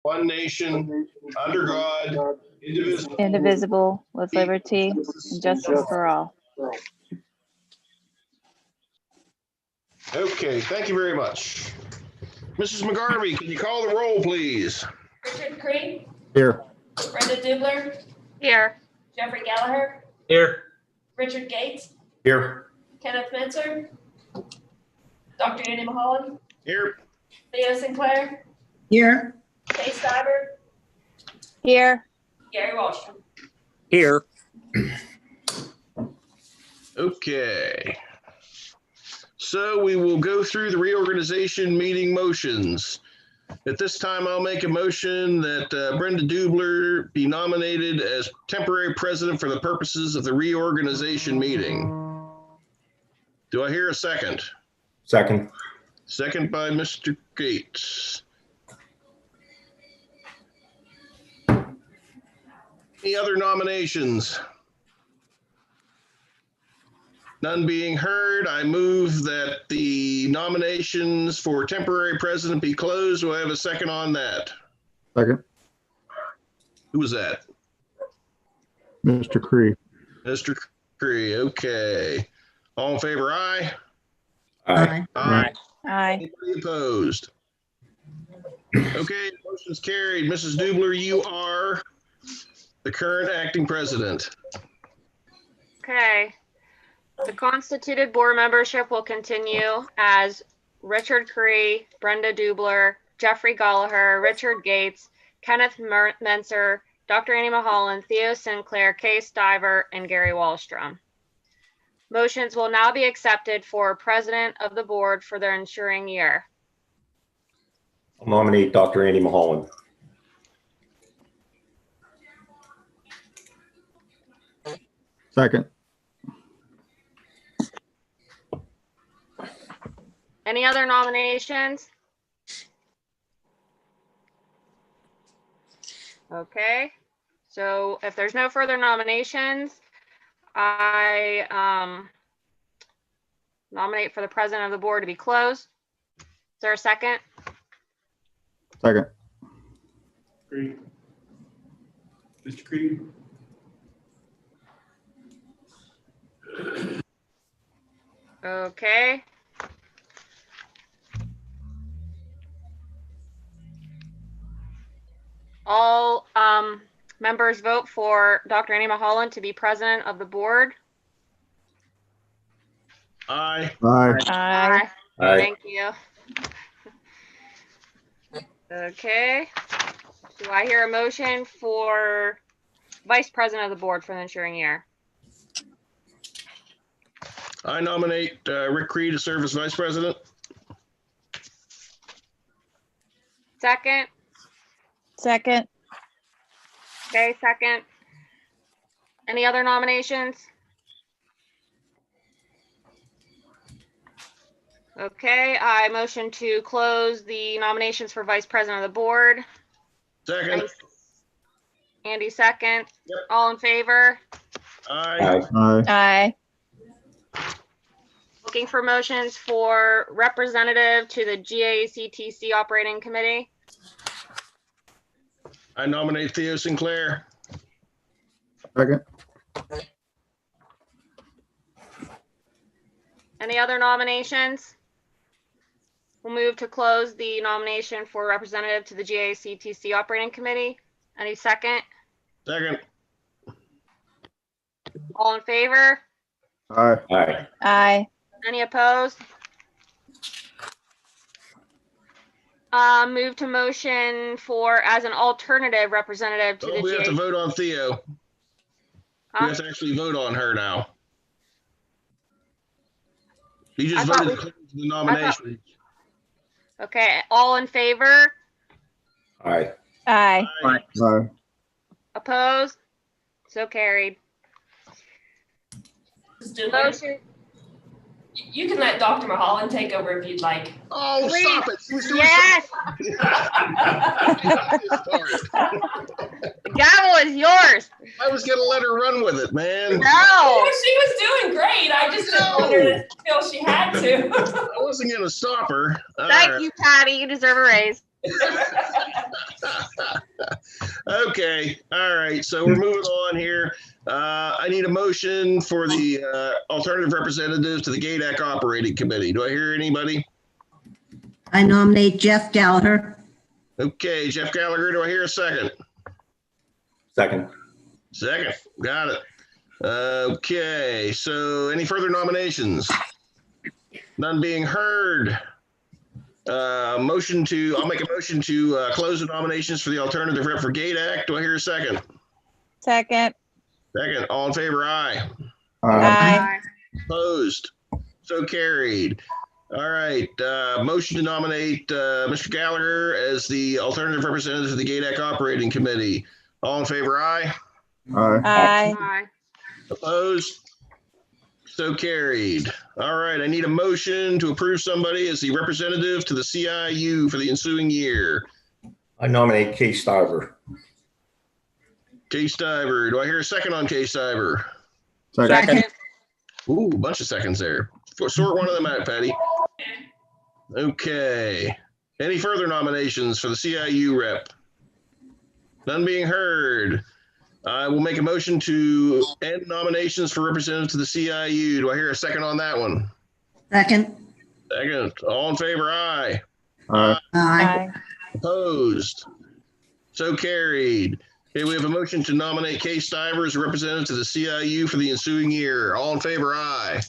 one nation, under God, indivisible, with liberty and justice for all. Okay, thank you very much. Mrs. McGarvey, can you call the roll, please? Richard Cree, Here. Brenda Dubler, Here. Jeffrey Gallagher, Here. Richard Gates, Here. Kenneth Mincer, Dr. Andy Mulholland, Here. Theo Sinclair, Here. Kay Stiver, Here. Gary Wallstrom. Here. Okay. So we will go through the reorganization meeting motions. At this time, I'll make a motion that Brenda Dubler be nominated as temporary president for the purposes of the reorganization meeting. Do I hear a second? Second. Second by Mr. Gates. Any other nominations? None being heard, I move that the nominations for temporary president be closed. Do I have a second on that? Second. Who was that? Mr. Cree. Mr. Cree, okay. All in favor, aye? Aye. Aye. Aye. Anybody opposed? Okay, motion's carried. Mrs. Dubler, you are the current acting president. Okay. The constituted board membership will continue as Richard Cree, Brenda Dubler, Jeffrey Gallagher, Richard Gates, Kenneth Mincer, Dr. Annie Mulholland, Theo Sinclair, Kay Stiver, and Gary Wallstrom. Motions will now be accepted for president of the board for their ensuing year. I'll nominate Dr. Andy Mulholland. Second. Any other nominations? Okay, so if there's no further nominations, I nominate for the president of the board to be closed. Is there a second? Second. Creed. Mr. Creed. Okay. All members vote for Dr. Annie Mulholland to be president of the board. Aye. Aye. Aye. Aye. Thank you. Okay. Do I hear a motion for vice president of the board for the ensuing year? I nominate Rick Cree to serve as vice president. Second? Second. Okay, second. Any other nominations? Okay, I motion to close the nominations for vice president of the board. Second. Andy, second. Yep. All in favor? Aye. Aye. Aye. Looking for motions for representative to the GACTC operating committee. I nominate Theo Sinclair. Second. Any other nominations? We'll move to close the nomination for representative to the GACTC operating committee. Any second? Second. All in favor? Aye. Aye. Aye. Any opposed? Move to motion for as an alternative representative to Oh, the we have to GACTC. vote on Theo. We Huh? have to actually vote on her now. You just I thought voted to close the nomination. Okay, all in favor? Aye. Aye. Aye. Aye. Opposed? So carried. Mrs. Dubler, Motion. you can let Dr. Mulholland take over if you'd like. Oh, Please. stop it. She was doing Yes, something. the gavel is yours. I was gonna let her run with it, man. No. She was doing great. I just didn't want her to feel she had to. I wasn't gonna stop her. All Thank right. you, Patty. You deserve a raise. Okay, all right, so we're moving on here. I need a motion for the alternative representative to the GADAC Operating Committee. Do I hear anybody? I nominate Jeff Gallagher. Okay, Jeff Gallagher, do I hear a second? Second. Second, got it. Okay, so any further nominations? None being heard. I'll make a motion to close the nominations for the alternative rep for GADAC. Do I hear a second? Second. Second, all in favor, aye. Aye. Opposed? So carried. All right, motion to nominate Mr. Gallagher as the alternative representative to the GADAC Operating Committee. All in favor, aye. Aye. Aye. Aye. Opposed? So carried. All right, I need a motion to approve somebody as the representative to the CIU for the ensuing year. I nominate Kay Stiver. Case Stiver, do I hear a second on Case Stiver? Second. Ooh, a bunch of seconds there. Sort one of them out, Patty. Okay. Any further nominations for the CIU rep? None being heard. I will make a motion to end nominations for representative to the CIU. Do I hear a second on that one? Second. Second. All in favor, aye. Aye. Aye. Aye. Opposed? So carried. Okay, we have a motion to nominate Kay Stiver as a representative to the CIU for the ensuing year. All in favor, aye.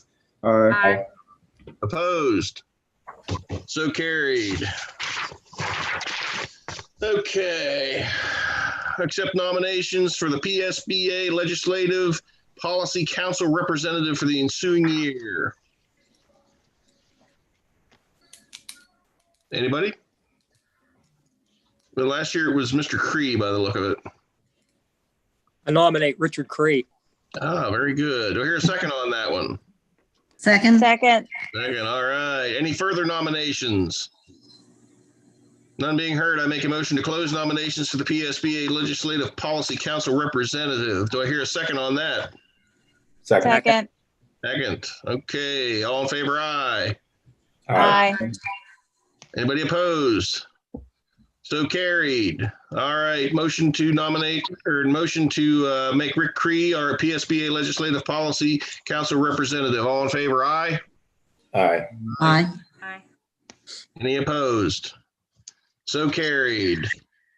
Aye. Aye. Opposed? So carried. Okay. Accept nominations for the PSBA Legislative Policy Council representative for the ensuing year. Anybody? Well, last year it was Mr. Cree by the look of it. I nominate Richard Cree. Ah, very good. Do I hear a second on that one? Second. Second. Second, all right. Any further nominations? None being heard, I make a motion to close nominations for the PSBA Legislative Policy Council representative. Do I hear a second on that? Second. Second. Second. Okay, all in favor, aye. Aye. Anybody opposed? So carried. All right, motion to nominate or motion to make Rick Cree our PSBA Legislative Policy Council representative. All in favor, aye. Aye. Aye. Aye. Any opposed? So carried.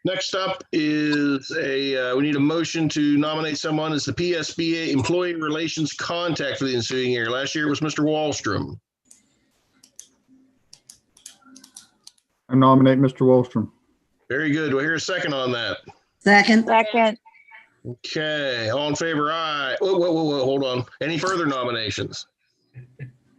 Next up is we need a motion to nominate someone as the PSBA Employee Relations Contact for the ensuing year. Last year it was Mr. Wallstrom. I nominate Mr. Wallstrom. Very good. Do I hear a second on that? Second. Second. Okay, all in favor, aye. Whoa, hold on. Any further nominations?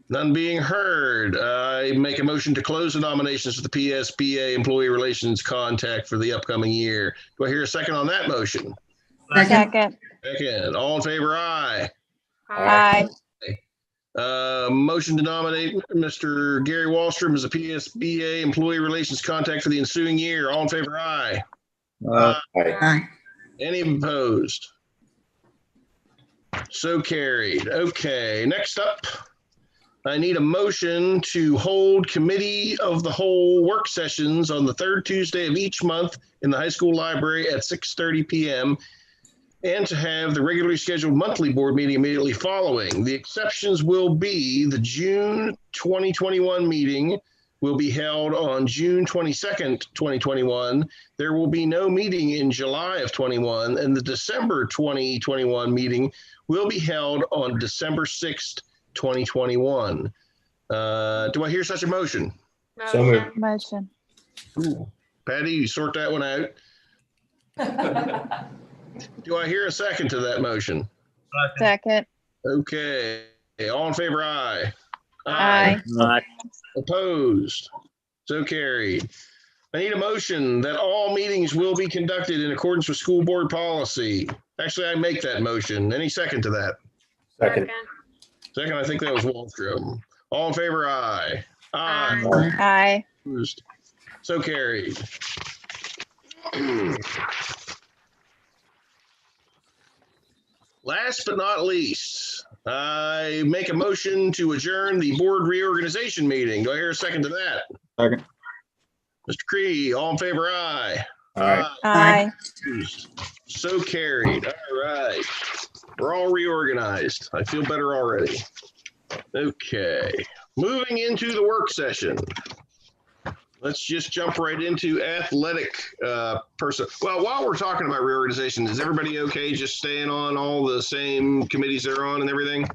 None being heard. I make a motion to close the nominations for the PSBA Employee Relations Contact for the upcoming year. Do I hear a second on that motion? Second. Second. Second. All in favor, aye. Aye. Motion to nominate Mr. Gary Wallstrom as a PSBA Employee Relations Contact for the ensuing year. All in favor, aye. Aye. Aye. Aye. Any opposed? So carried. Okay, next up, I need a motion to hold committee of the whole work sessions on the third Tuesday of each month in the high school library at 6:30 p.m. and to have the regularly scheduled monthly board meeting immediately following. The exceptions will be the June 2021 meeting will be held on June 22nd, 2021. There will be no meeting in July of 21, and the December 2021 meeting will be held on December 6th, 2021. Do I hear such a motion? So moved. Motion. Ooh. Patty, you sort that one out. Do I hear a second to that motion? Second. Okay. All in favor, aye. Aye. Aye. Opposed? So carried. I need a motion that all meetings will be conducted in accordance with school board policy. Actually, I make that motion. Any second to that? Second. Second, I think that was Wallstrom. All in favor, aye. Aye. Aye. Opposed? So carried. Last but not least, I make a motion to adjourn the board reorganization meeting. Do I hear a second to that? Second. Mr. Cree, all in favor, aye. Aye. Aye. So carried. All right. We're all reorganized. I feel better already. Okay. Moving into the work session. Let's just jump right into athletic person. Well, while we're talking about reorganization, is everybody okay just staying on all the same committees they're on and everything?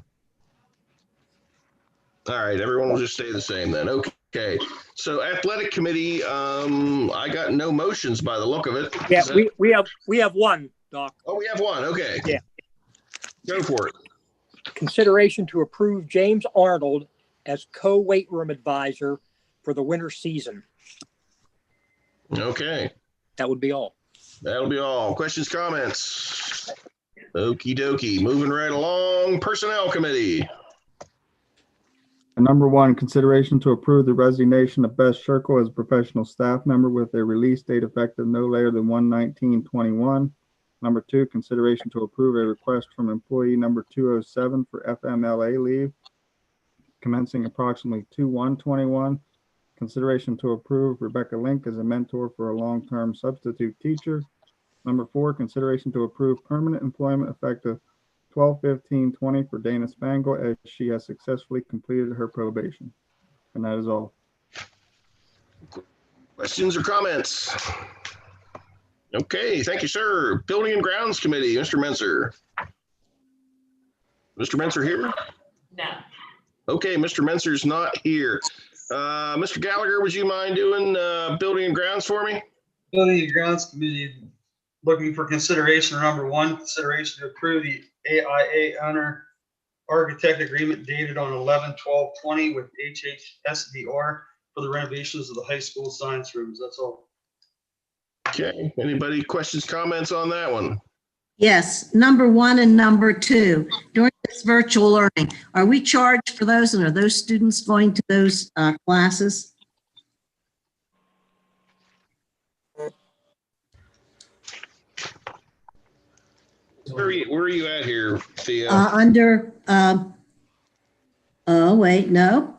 All right, everyone will just stay the same then. Okay. So athletic committee, I got no motions by the look of it. Yeah, we have one, Doc. Oh, we have one. Okay. Yeah. Go for it. Consideration to approve James Arnold as co-weight room advisor for the winter season. Okay. That would be all. That'll be all. Questions, comments? Okie dokie. Moving right along. Personnel committee. Number 1, consideration to approve the resignation of Beth Sherkle as a professional staff member with a release date effective no later than 1/19/21. Number 2, consideration to approve a request from employee number 207 for FMLA leave commencing approximately 2/1/21. Consideration to approve Rebecca Link as a mentor for a long-term substitute teacher. Number 4, consideration to approve permanent employment effective 12/15/20 for Dana Spangle as she has successfully completed her probation. And that is all. Questions or comments? Okay, thank you, sir. Building and Grounds Committee, Mr. Menser. Mr. Menser here? No. Okay, Mr. Menser's not here. Mr. Gallagher, would you mind doing Building and Grounds for me? Building and Grounds Committee looking for consideration. Number 1, consideration to approve the AIA owner architect agreement dated on 11/12/20 with HHSDR for the renovations of the high school science rooms. That's all. Okay, anybody questions, comments on that one? Yes, number 1 and number 2, during this virtual learning, are we charged for those, and are those students going to those classes? Where are you at here, Theo? Under, oh, wait, no,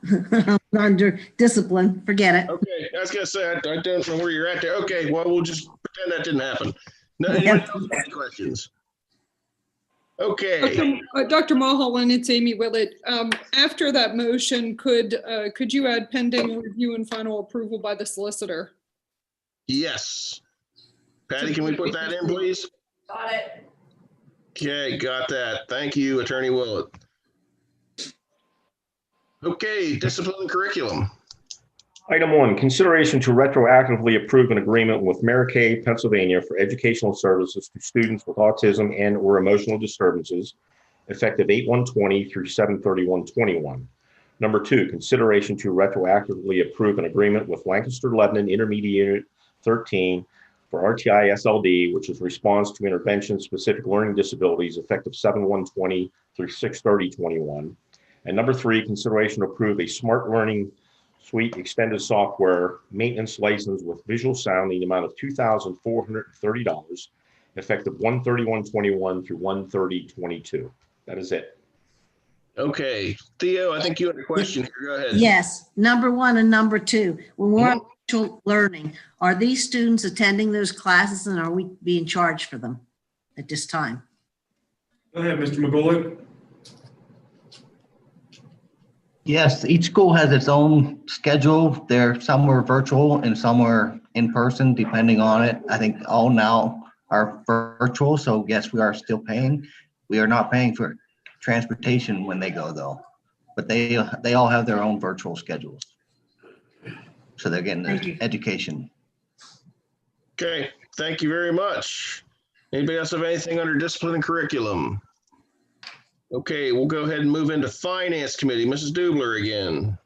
under discipline, forget it. Okay, I was gonna say, I don't know where you're at there. Okay, well, we'll just pretend that didn't happen. No, anyone else have any questions? Okay. Dr. Mulholland, it's Amy Willett. After that motion, could you add pending review and final approval by the solicitor? Yes. Patty, can we put that in, please? Got it. Okay, got that. Thank you, Attorney Willett. Okay, discipline and curriculum. Item 1, consideration to retroactively approve an agreement with Mary Kay, Pennsylvania for educational services to students with autism and or emotional disturbances, effective 8/1/20 through 7/31/21. Number 2, consideration to retroactively approve an agreement with Lancaster Lebanon Intermediate Unit 13 for RTI SLD, which is response to intervention specific learning disabilities, effective 7/1/20 through 6/30/21. And number 3, consideration to approve a smart learning suite extended software maintenance license with visual sound in the amount of $2,430, effective 1/31/21 through 1/30/22. That is it. Okay, Theo, I think you had a question here. Go ahead. Yes, number 1 and number 2, when we're on virtual learning, are these students attending those classes and are we being charged for them at this time? Go ahead, Mr. McGoolick. Yes, each school has its own schedule. Some were virtual and some were in person, depending on it. I think all now are virtual, so yes, we are still paying. We are not paying for transportation when they go though, but they all have their own virtual schedules. So they're getting the education. Okay, thank you very much. Anybody else have anything under discipline and curriculum? Okay, we'll go ahead and move into Finance Committee. Mrs. Dubler again.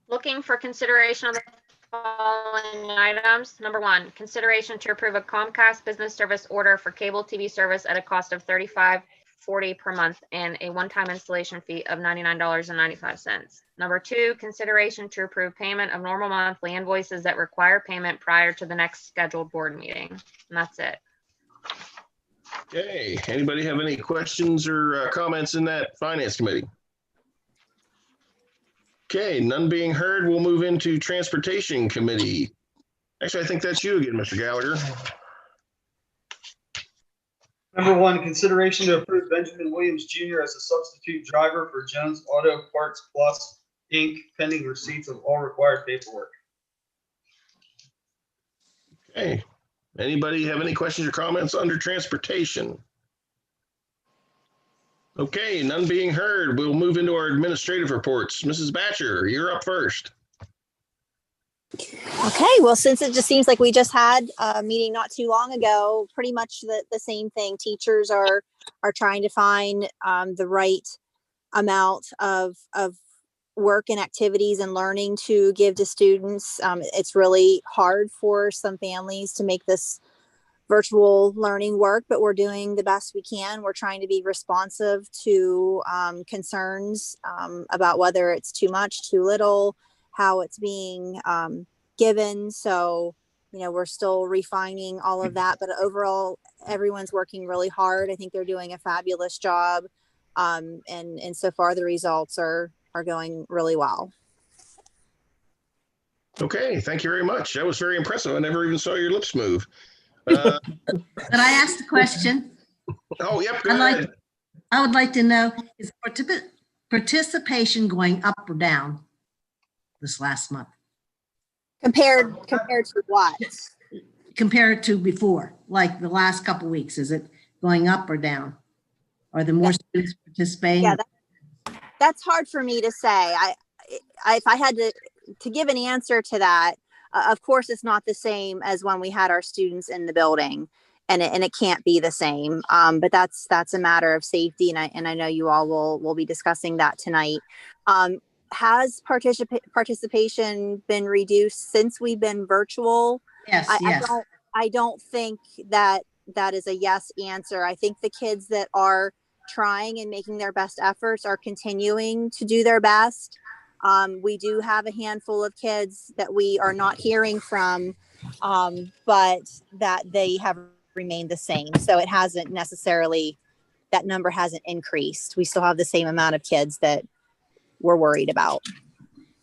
Looking for consideration of the following items. Number 1, consideration to approve a Comcast business service order for cable TV service at a cost of $35.40 per month and a one-time installation fee of $99.95. Number 2, consideration to approve payment of normal monthly invoices that require payment prior to the next scheduled board meeting. And that's it. Okay, anybody have any questions or comments in that Finance Committee? Okay, none being heard, we'll move into Transportation Committee. Actually, I think that's you again, Mr. Gallagher. Number one, consideration to approve Benjamin Williams Jr. as a substitute driver for Jones Auto Parts Plus, Inc., pending receipts of all required paperwork. Okay. Anybody have any questions or comments under transportation? Okay, none being heard. We'll move into our administrative reports. Mrs. Batcher, you're up first. Okay, well, since it just seems like we just had a meeting not too long ago, pretty much the same thing. Teachers are trying to find the right amount of work and activities and learning to give to students. It's really hard for some families to make this virtual learning work, but we're doing the best we can. We're trying to be responsive to concerns about whether it's too much, too little, how it's being given. So, we're still refining all of that, but overall, everyone's working really hard. I think they're doing a fabulous job. And so far the results are going really well. Okay, thank you very much. That was very impressive. I never even saw your lips move. But I asked a question. Oh, yep. I would like to know, is participation going up or down this last month? Compared to what? Compared to before, like the last couple of weeks, is it going up or down? Are there more students participating? Yeah, that's hard for me to say. If I had to give an answer to that, of course, it's not the same as when we had our students in the building, and it can't be the same. But that's a matter of safety, and I know you all will be discussing that tonight. Has participation been reduced since we've been virtual? Yes, yes. I don't think that is a yes answer. I think the kids that are trying and making their best efforts are continuing to do their best. We do have a handful of kids that we are not hearing from, but that they have remained the same. So it hasn't necessarily, that number hasn't increased. We still have the same amount of kids that we're worried about.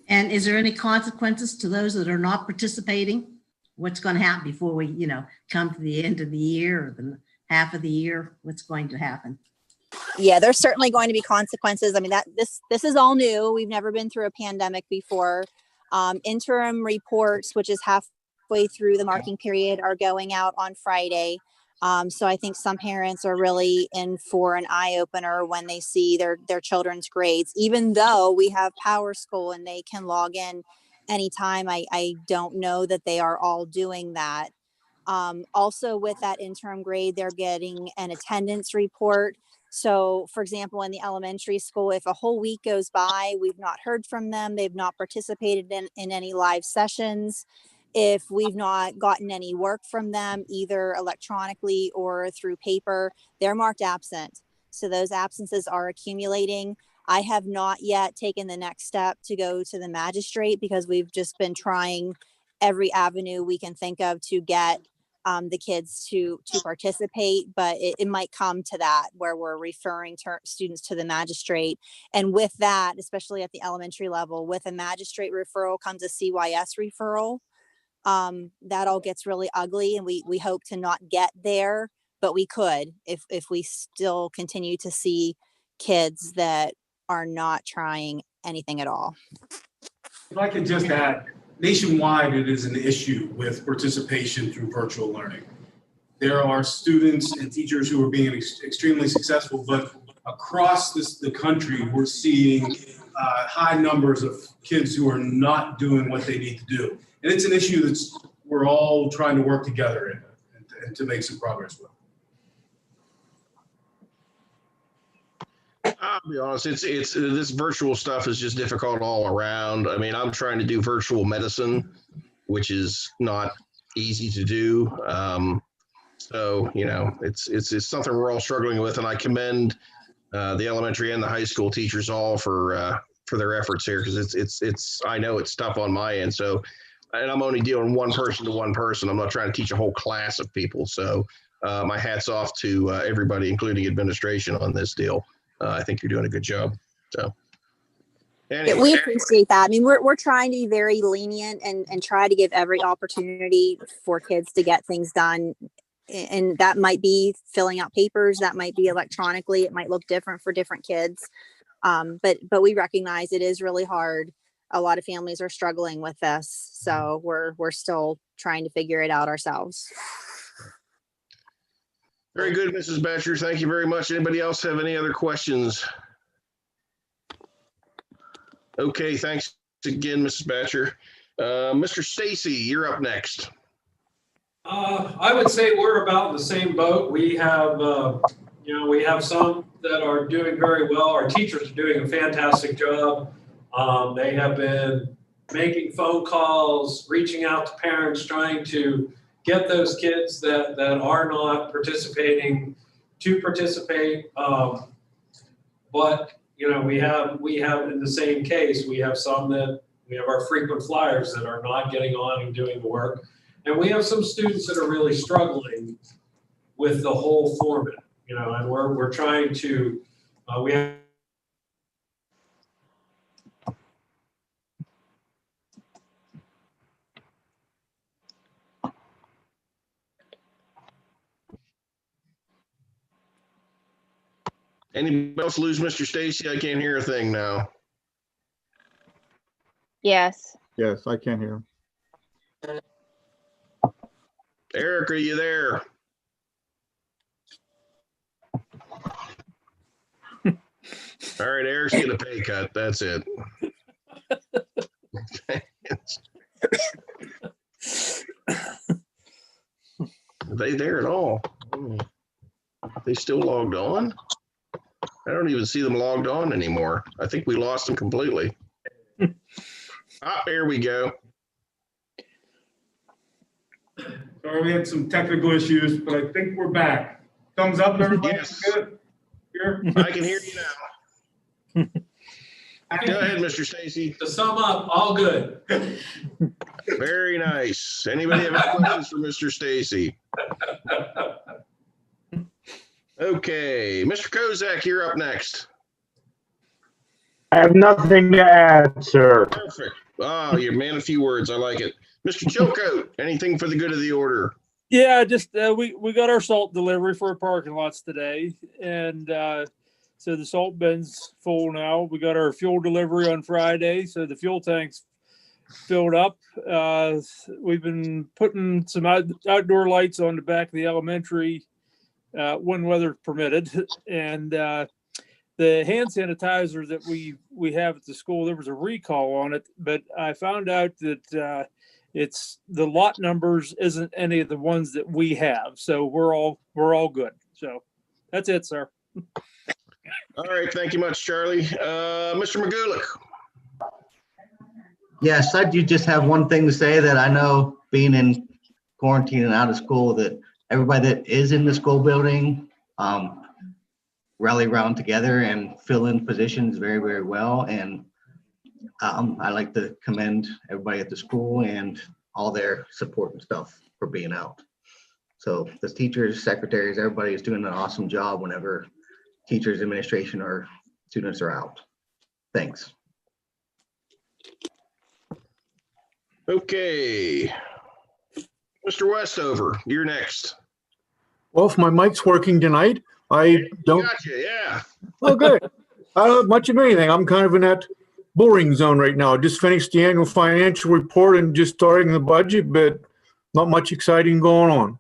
And is there any consequences to those that are not participating? What's going to happen before we, come to the end of the year or the half of the year? What's going to happen? Yeah, there's certainly going to be consequences. I mean, this is all new. We've never been through a pandemic before. Interim reports, which is halfway through the marking period, are going out on Friday. So I think some parents are really in for an eye opener when they see their children's grades, even though we have Power School and they can log in anytime. I don't know that they are all doing that. Also with that interim grade, they're getting an attendance report. So for example, in the elementary school, if a whole week goes by, we've not heard from them, they've not participated in any live sessions, if we've not gotten any work from them, either electronically or through paper, they're marked absent. So those absences are accumulating. I have not yet taken the next step to go to the magistrate because we've just been trying every avenue we can think of to get the kids to participate, but it might come to that where we're referring students to the magistrate. And with that, especially at the elementary level, with a magistrate referral comes a CYS referral. That all gets really ugly, and we hope to not get there, but we could if we still continue to see kids that are not trying anything at all. If I could just add, nationwide, it is an issue with participation through virtual learning. There are students and teachers who are being extremely successful, but across the country, we're seeing high numbers of kids who are not doing what they need to do. And it's an issue that's we're all trying to work together in and to make some progress with. I'll be honest, it's this virtual stuff is just difficult all around. I mean, I'm trying to do virtual medicine, which is not easy to do. So, it's something we're all struggling with, and I commend the elementary and the high school teachers all for their efforts here, because it's I know it's tough on my end. So, and I'm only dealing one person to one person. I'm not trying to teach a whole class of people. So, my hat's off to everybody, including administration, on this deal. I think you're doing a good job. So, anyway. We appreciate that. I mean, we're trying to be very lenient and try to give every opportunity for kids to get things done and that might be filling out papers, that might be electronically, it might look different for different kids. But we recognize it is really hard. A lot of families are struggling with this, so we're still trying to figure it out ourselves. Very good, Mrs. Batcher. Thank you very much. Anybody else have any other questions? Okay, thanks again, Mrs. Batcher. Mr. Stacy, you're up next. I would say we're about in the same boat. We have, we have some that are doing very well. Our teachers are doing a fantastic job. They have been making phone calls, reaching out to parents, trying to get those kids that are not participating to participate. But we have in the same case, we have some that we have our frequent flyers that are not getting on and doing the work. And we have some students that are really struggling with the whole format, and we're trying to, we have. Anybody else lose Mr. Stacy? I can't hear a thing now. Yes. Yes, I can hear him. Eric, are you there? All right, Eric's getting a pay cut. That's it. Are they there at all? Are they still logged on? I don't even see them logged on anymore. I think we lost them completely. There we go. Sorry, we had some technical issues, but I think we're back. Thumbs up, everybody. Yes. Good. Here. I can hear you now. Go ahead, Mr. Stacy. To sum up, all good. Very nice. Anybody have any questions for Mr. Stacy? Okay, Mr. Kozak, you're up next. I have nothing to add, sir. Perfect. Oh, you're a man of few words. I like it. Mr. Chilcote, anything for the good of the order? Yeah, just we got our salt delivery for our parking lots today, and so the salt bin's full now. We got our fuel delivery on Friday, so the fuel tank's filled up. We've been putting some outdoor lights on the back of the elementary when weather permitted, and the hand sanitizer that we have at the school, there was a recall on it, but I found out that it's the lot numbers isn't any of the ones that we have, so we're all good. So that's it, sir. All right, thank you much, Charlie. Mr. McGulick. Yes, I do just have one thing to say, that I know being in quarantine and out of school, that everybody that is in the school building rally around together and fill in positions very, very well. And I like to commend everybody at the school and all their support and stuff for being out. So the teachers, secretaries, everybody is doing an awesome job whenever teachers, administration, or students are out. Thanks. Okay. Mr. Westover, you're next. Well, if my mic's working tonight, I don't. Gotcha, yeah. Oh, good. I don't have much of anything. I'm kind of in that boring zone right now. Just finished the annual financial report and just starting the budget, but not much exciting going on.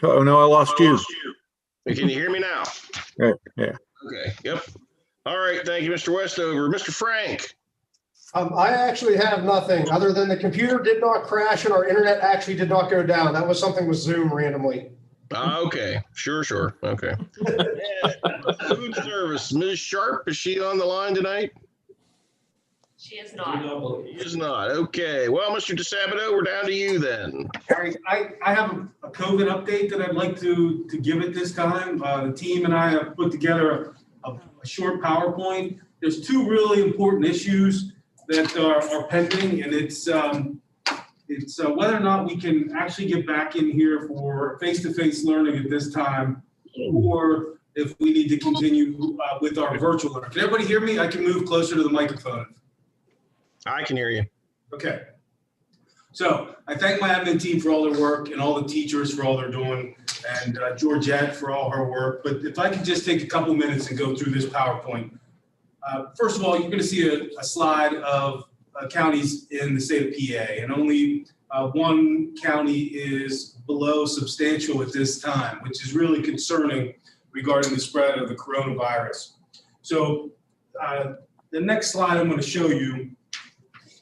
Oh no, I lost you. Can you hear me now? Yeah. Okay, yep. All right, thank you, Mr. Westover. Mr. Frank. I actually have nothing other than the computer did not crash and our internet actually did not go down. That was something with Zoom randomly. Okay, sure. Okay. Food service, Ms. Sharp, is she on the line tonight? She is not. She is not. Okay. Well, Mr. DeSabato, we're down to you then. All right, I have a COVID update that I'd like to give at this time. The team and I have put together a short PowerPoint. There's two really important issues that are pending, and it's whether or not we can actually get back in here for face-to-face learning at this time, or if we need to continue with our virtual learning. Can everybody hear me? I can move closer to the microphone. I can hear you. Okay. So I thank my admin team for all their work and all the teachers for all they're doing, and Georgette for all her work. But if I could just take a couple minutes and go through this PowerPoint. First of all, you're going to see a slide of counties in the state of PA, and only one county is below substantial at this time, which is really concerning regarding the spread of the coronavirus. So the next slide I'm going to show you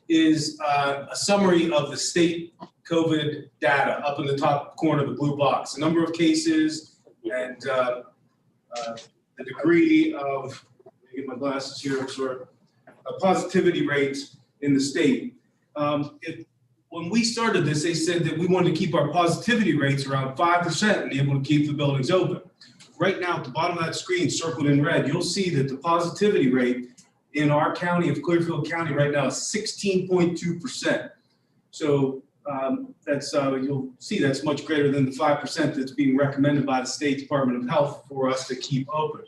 is a summary of the state COVID data up in the top corner of the blue box. The number of cases and the degree of, let me get my glasses here, I'm sorry, positivity rates in the state. When we started this, they said that we wanted to keep our positivity rates around 5% and be able to keep the buildings open. Right now, at the bottom of that screen, circled in red, you'll see that the positivity rate in our county of Clearfield County right now is 16.2%. So that's you'll see that's much greater than the 5% that's being recommended by the State Department of Health for us to keep open.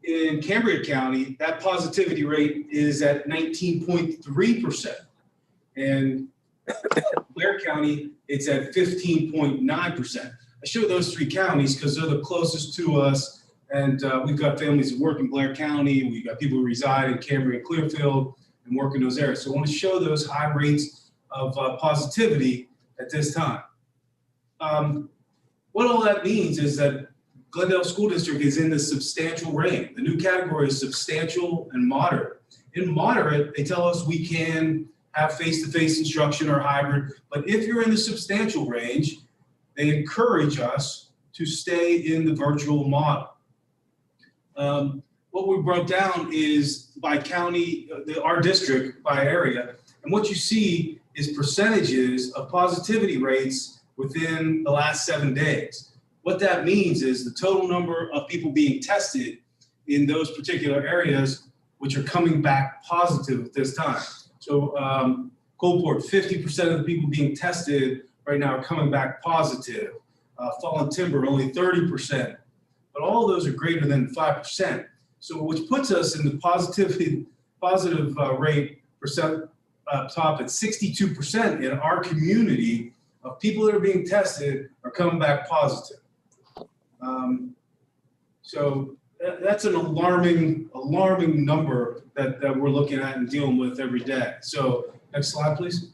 In Cambria County, that positivity rate is at 19.3%. And Blair County, it's at 15.9%. I show those three counties because they're the closest to us, and we've got families that work in Blair County, we've got people who reside in Cambria and Clearfield and work in those areas. So I want to show those high rates of positivity at this time. What all that means is that Glendale School District is in the substantial range. The new category is substantial and moderate. In moderate, they tell us we can have face-to-face instruction or hybrid, but if you're in the substantial range, they encourage us to stay in the virtual model. What we broke down is by county, our district by area, and what you see is percentages of positivity rates within the last 7 days. What that means is the total number of people being tested in those particular areas, which are coming back positive at this time. So Coalport, 50% of the people being tested right now are coming back positive. Fallen Timber, only 30%. But all of those are greater than 5%. So which puts us in the positive rate percent top at 62% in our community of people that are being tested are coming back positive. So that's an alarming number that we're looking at and dealing with every day. So next slide, please.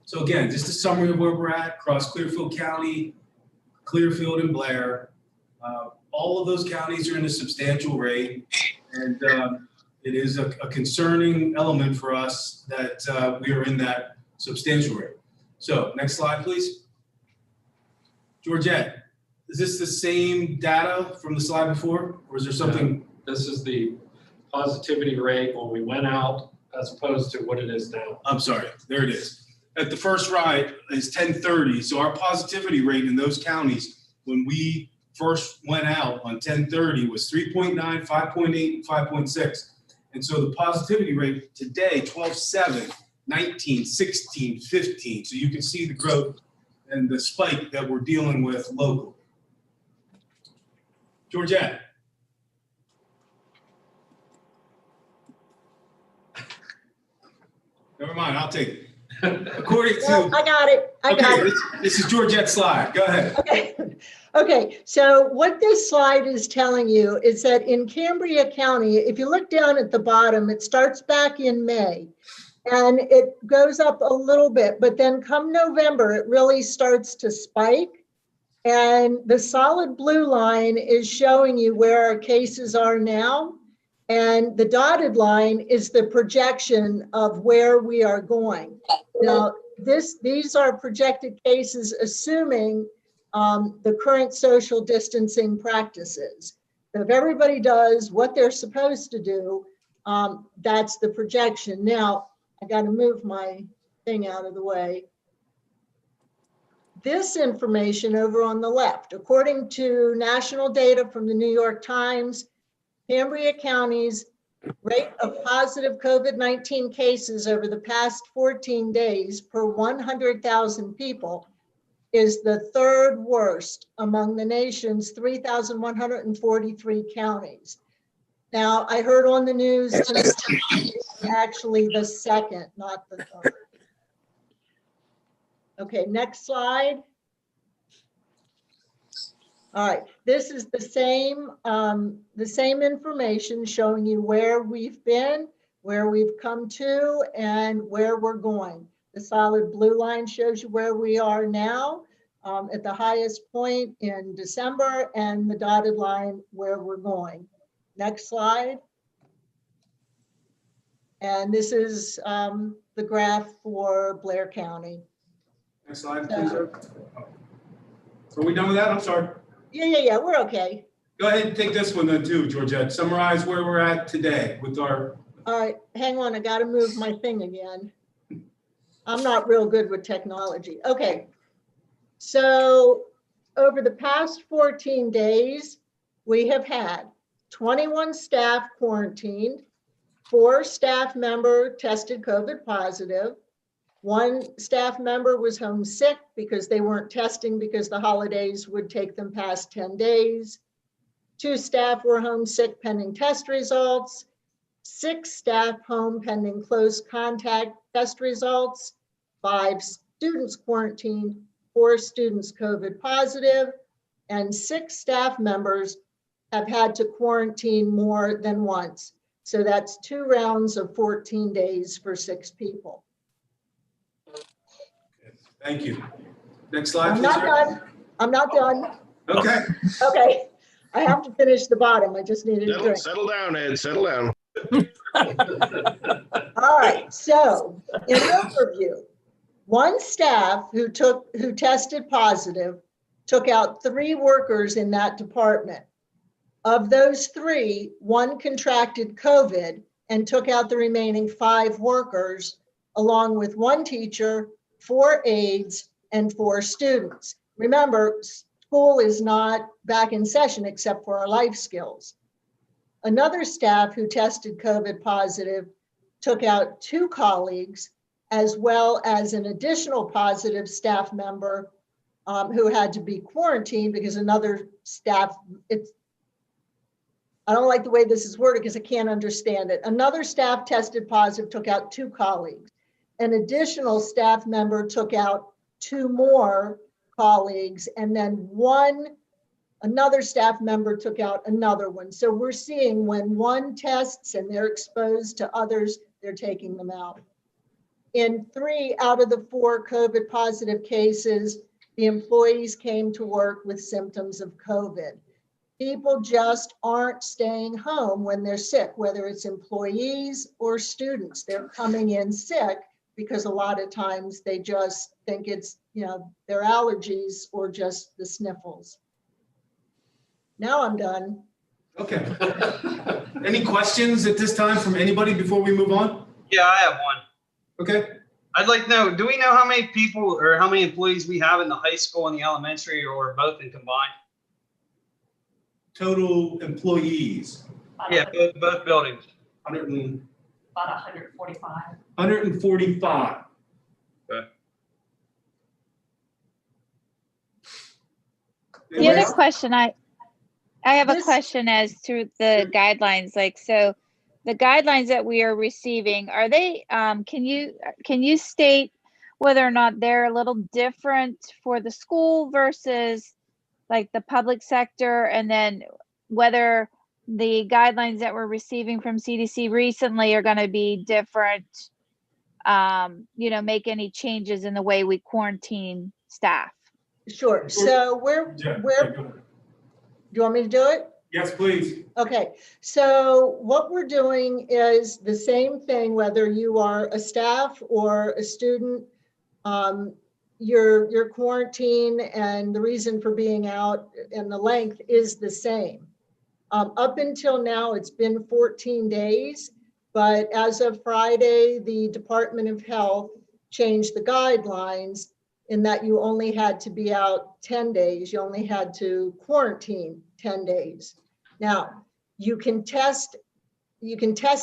So again, just a summary of where we're at across Clearfield County, Clearfield and Blair. All of those counties are in a substantial rate, and it is a concerning element for us that we are in that substantial rate. So next slide, please. Georgette, is this the same data from the slide before, or is there something? This is the positivity rate when we went out as opposed to what it is now. I'm sorry, there it is. At the first ride is 1030. So our positivity rate in those counties when we first went out on 1030 was 3.9, 5.8, 5.6. And so the positivity rate today, 12/7, 19, 16, 15. So you can see the growth and the spike that we're dealing with locally. Georgette. Never mind, I'll take it. According to, I got it. I got it. This is Georgette's slide. Go ahead. Okay. Okay. So what this slide is telling you is that in Cambria County, if you look down at the bottom, it starts back in May and it goes up a little bit, but then come November, it really starts to spike. And the solid blue line is showing you where our cases are now. And the dotted line is the projection of where we are going. Now, these are projected cases assuming the current social distancing practices. So if everybody does what they're supposed to do, that's the projection. Now, I got to move my thing out of the way. This information over on the left, according to national data from the New York Times, Cambria County's rate of positive COVID-19 cases over the past 14 days per 100,000 people is the third worst among the nation's 3,143 counties. Now, I heard on the news tonight, actually the 2nd, not the 3rd. Okay, next slide. All right, this is the same information showing you where we've been, where we've come to, and where we're going. The solid blue line shows you where we are now at the highest point in December, and the dotted line where we're going. Next slide. And this is the graph for Blair County. Next slide, please, sir. So are we done with that? I'm sorry. Yeah, we're okay. Go ahead and take this one then too, Georgette. Summarize where we're at today with our. All right, hang on, I gotta move my thing again. I'm not real good with technology. Okay, so over the past 14 days, we have had 21 staff quarantined, 4 staff member tested COVID positive, 1 staff member was homesick because they weren't testing because the holidays would take them past 10 days. 2 staff were homesick pending test results. 6 staff home pending close contact test results. 5 students quarantined, 4 students COVID positive, and 6 staff members have had to quarantine more than once. So that's 2 rounds of 14 days for 6 people. Thank you. Next slide, I'm please, not sir. done. I'm not done. Okay. Okay. I have to finish the bottom. I just needed a drink. Settle down, Ed. Settle down. All right. So, in overview, 1 staff who tested positive took out 3 workers in that department. Of those 3, 1 contracted COVID and took out the remaining 5 workers, along with 1 teacher, 4 aides, and 4 students. Remember, school is not back in session except for our life skills. Another staff who tested COVID positive took out 2 colleagues, as well as an additional positive staff member who had to be quarantined because another staff, I don't like the way this is worded because I can't understand it. Another staff tested positive, took out 2 colleagues. An additional staff member took out 2 more colleagues, and then another staff member took out another one. So we're seeing when 1 tests and they're exposed to others, they're taking them out. In 3 out of the 4 COVID positive cases, the employees came to work with symptoms of COVID. People just aren't staying home when they're sick, whether it's employees or students. They're coming in sick because a lot of times they just think it's, their allergies or just the sniffles. Now I'm done. Okay. Any questions at this time from anybody before we move on? Yeah, I have one. Okay. I'd like to know, do we know how many people or how many employees we have in the high school and the elementary, or both in combined? Total employees. Yeah, both buildings. About 145. 145. Okay. The other question I have a question as to the guidelines, so the guidelines that we are receiving, are they, can you state whether or not they're a little different for the school versus like the public sector, and then whether the guidelines that we're receiving from CDC recently are going to be different, make any changes in the way we quarantine staff? Sure. So do you want me to do it? Yes, please. Okay. So what we're doing is the same thing, whether you are a staff or a student, your quarantine and the reason for being out and the length is the same. Up until now, it's been 14 days, but as of Friday, the Department of Health changed the guidelines in that you only had to be out 10 days. You only had to quarantine 10 days. Now, you can test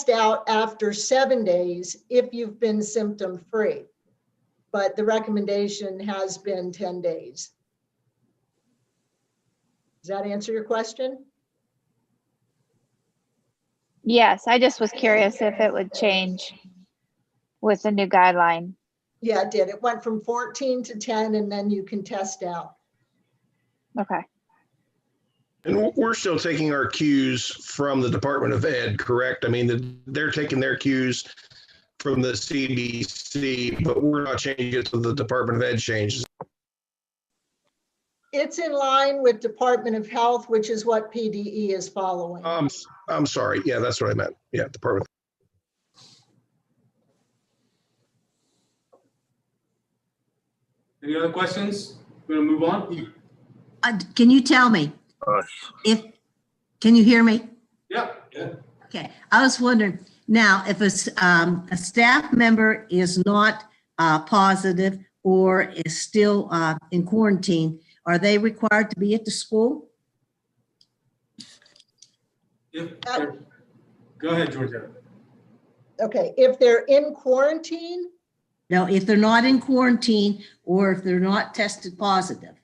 out after 7 days if you've been symptom-free, but the recommendation has been 10 days. Does that answer your question? Yes, I just was curious if it would change with the new guideline. Yeah, it did. It went from 14 to 10, and then you can test out. Okay. And we're still taking our cues from the Department of Ed, correct? I mean, they're taking their cues from the CDC, but we're not changing it to the Department of Ed changes. It's in line with Department of Health, which is what PDE is following. I'm sorry. Yeah, that's what I meant. Yeah, Department. Any other questions? We're gonna move on. Can you tell me can you hear me? Yeah. Okay, I was wondering, now, if a staff member is not positive or is still in quarantine, are they required to be at the school? Go ahead, Georgia. Okay, if they're in quarantine? No, if they're not in quarantine or if they're not tested positive.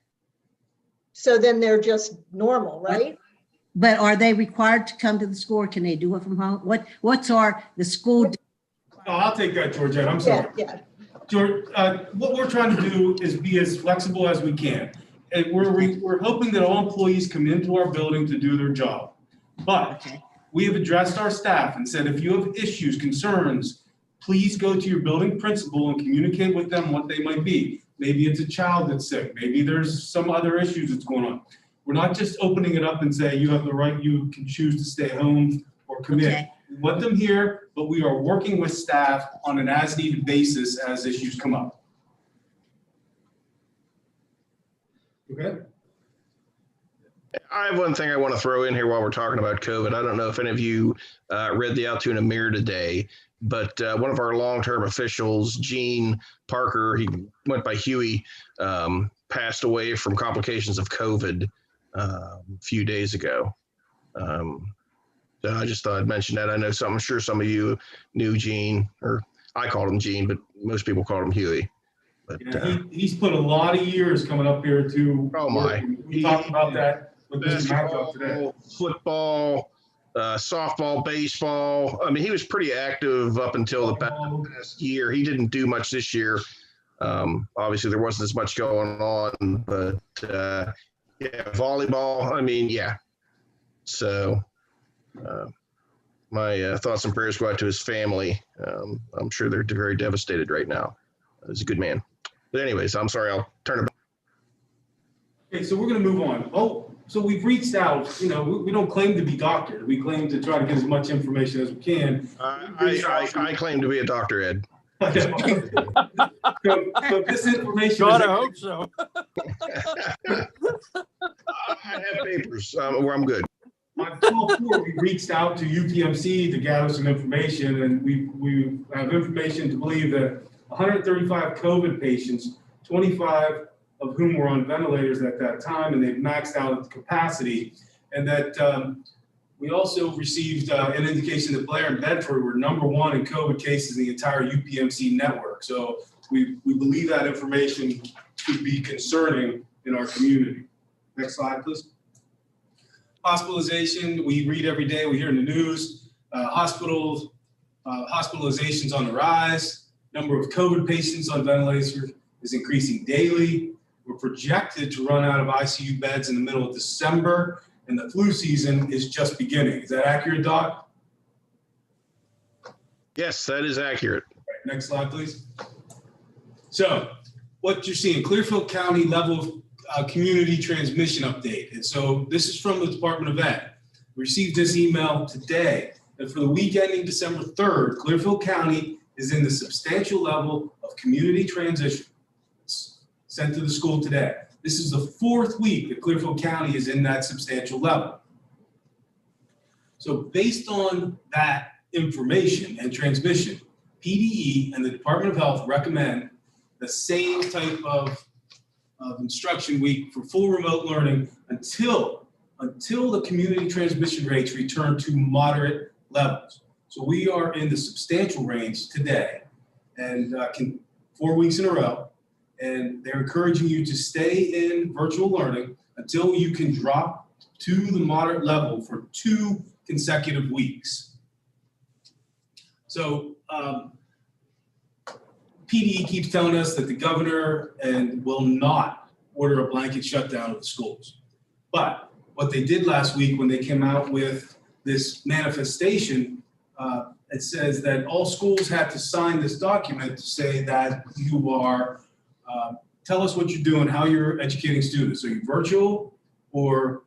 So then they're just normal, right? But are they required to come to the school, or can they do it from home? What's the school? Oh, I'll take that, Georgette. I'm sorry. Yeah. George, what we're trying to do is be as flexible as we can. And we're hoping that all employees come into our building to do their job. But we have addressed our staff and said, if you have issues, concerns, please go to your building principal and communicate with them what they might be. Maybe it's a child that's sick. Maybe there's some other issues that's going on. We're not just opening it up and say, you have the right, you can choose to stay home or come in. We want them here, but we are working with staff on an as-needed basis as issues come up. Okay. I have one thing I want to throw in here while we're talking about COVID. I don't know if any of you read the Altoona Mirror today, but one of our long-term officials, Gene Parker, he went by Huey, passed away from complications of COVID a few days ago. So I just thought I'd mention that. I'm sure some of you knew Gene, or I called him Gene, but most people called him Huey. But he's put a lot of years coming up here to. Oh my! We talked about that with basketball, today. Football, softball, baseball. I mean, he was pretty active up until the past year. He didn't do much this year. Obviously, there wasn't as much going on, but yeah, volleyball. I mean, yeah. So my thoughts and prayers go out to his family. I'm sure they're very devastated right now. He's a good man. But anyways, I'm sorry. I'll turn it back. Okay, so we're going to move on. Oh, so we've reached out. You know, we don't claim to be doctors. We claim to try to get as much information as we can. I claim to be a doctor, Ed. So this information. God, I hope so. I have papers where I'm good. On 12/4, we reached out to UPMC to gather some information, and we have information to believe that 135 COVID patients, 25 of whom were on ventilators at that time, and they've maxed out at the capacity, and that we also received an indication that Blair and Bedford were #1 in COVID cases in the entire UPMC network. So we believe that information could be concerning in our community. Next slide, please. Hospitalization, we read every day, we hear in the news, hospitalizations on the rise. Number of COVID patients on ventilators is increasing daily. We're projected to run out of ICU beds in the middle of December, and the flu season is just beginning. Is that accurate, Doc? Yes, that is accurate. Right, next slide, please. So what you're seeing, Clearfield County level of community transmission update. And so this is from the Department of Ed. We received this email today that for the week ending December 3rd, Clearfield County is in the substantial level of community transition sent to the school today. This is the 4th week that Clearfield County is in that substantial level. So based on that information and transmission, PDE and the Department of Health recommend the same type of instruction week for full remote learning until the community transmission rates return to moderate levels. So we are in the substantial range today, and 4 weeks in a row, and they're encouraging you to stay in virtual learning until you can drop to the moderate level for 2 consecutive weeks. So PD keeps telling us that the governor will not order a blanket shutdown of the schools. But what they did last week when they came out with this manifestation, it says that all schools have to sign this document to say that you are, tell us what you're doing, how you're educating students. Are you virtual or,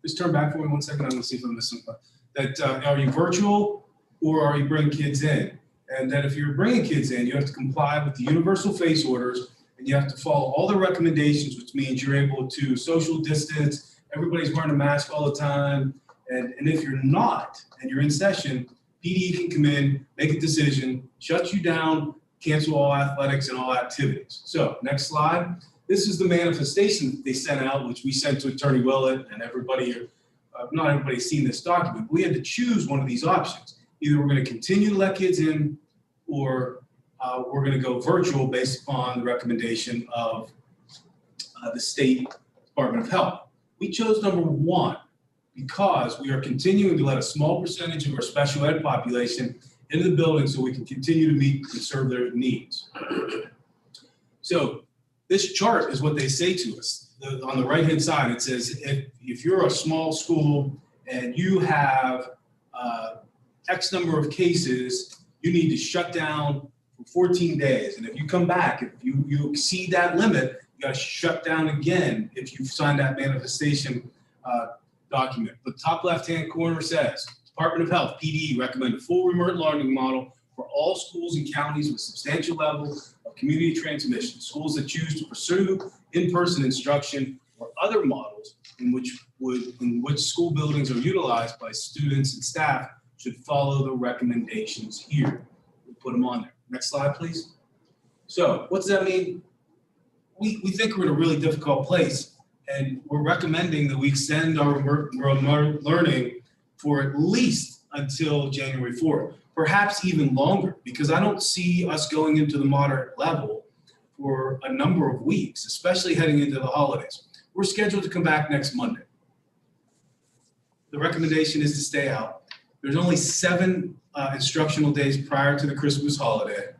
just turn back for me 1 second, I'm gonna see if I'm missing something. That are you virtual or are you bringing kids in? And that if you're bringing kids in, you have to comply with the universal face orders and you have to follow all the recommendations, which means you're able to social distance, everybody's wearing a mask all the time. And if you're not, and you're in session, PD can come in, make a decision, shut you down, cancel all athletics and all activities. So next slide. This is the manifestation that they sent out, which we sent to Attorney Willett and everybody, not everybody's seen this document. We had to choose one of these options. Either we're going to continue to let kids in or we're going to go virtual based upon the recommendation of the State Department of Health. We chose number one because we are continuing to let a small percentage of our special ed population into the building so we can continue to meet and serve their needs. So this chart is what they say to us. On the right-hand side, it says if you're a small school and you have X number of cases, you need to shut down for 14 days. And if you come back, if you exceed that limit, you got to shut down again if you've signed that manifestation document. The top left-hand corner says, Department of Health, PD, recommend a full remote learning model for all schools and counties with substantial levels of community transmission. Schools that choose to pursue in-person instruction or other models in which school buildings are utilized by students and staff should follow the recommendations here. We'll put them on there. Next slide, please. So what does that mean? We think we're in a really difficult place, and we're recommending that we extend our remote learning for at least until January 4th, perhaps even longer, because I don't see us going into the moderate level for a number of weeks, especially heading into the holidays. We're scheduled to come back next Monday. The recommendation is to stay out. There's only 7 instructional days prior to the Christmas holiday.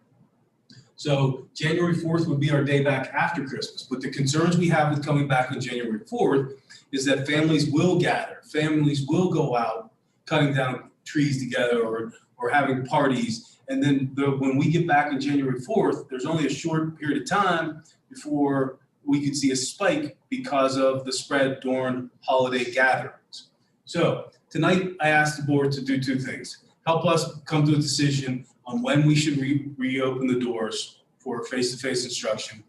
So January 4th would be our day back after Christmas. But the concerns we have with coming back on January 4th is that families will gather, families will go out cutting down trees together or having parties. And then when we get back on January 4th, there's only a short period of time before we could see a spike because of the spread during holiday gatherings. So tonight, I asked the board to do 2 things. Help us come to a decision on when we should reopen the doors for face-to-face instruction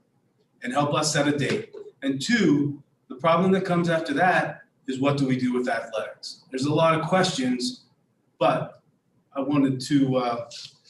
and help us set a date. And 2, the problem that comes after that is what do we do with athletics? There's a lot of questions, but I wanted to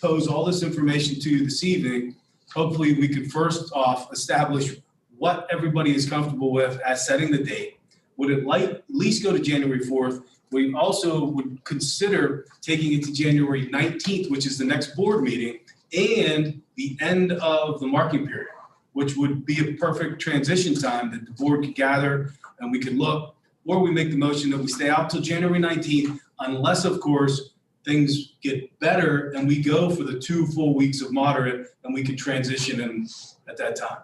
pose all this information to you this evening. Hopefully we could first off establish what everybody is comfortable with as setting the date. Would it at least go to January 4th? We also would consider taking it to January 19th, which is the next board meeting, and the end of the marking period, which would be a perfect transition time that the board could gather and we could look, or we make the motion that we stay out till January 19th, unless, of course, things get better and we go for the 2 full weeks of moderate and we can transition in at that time.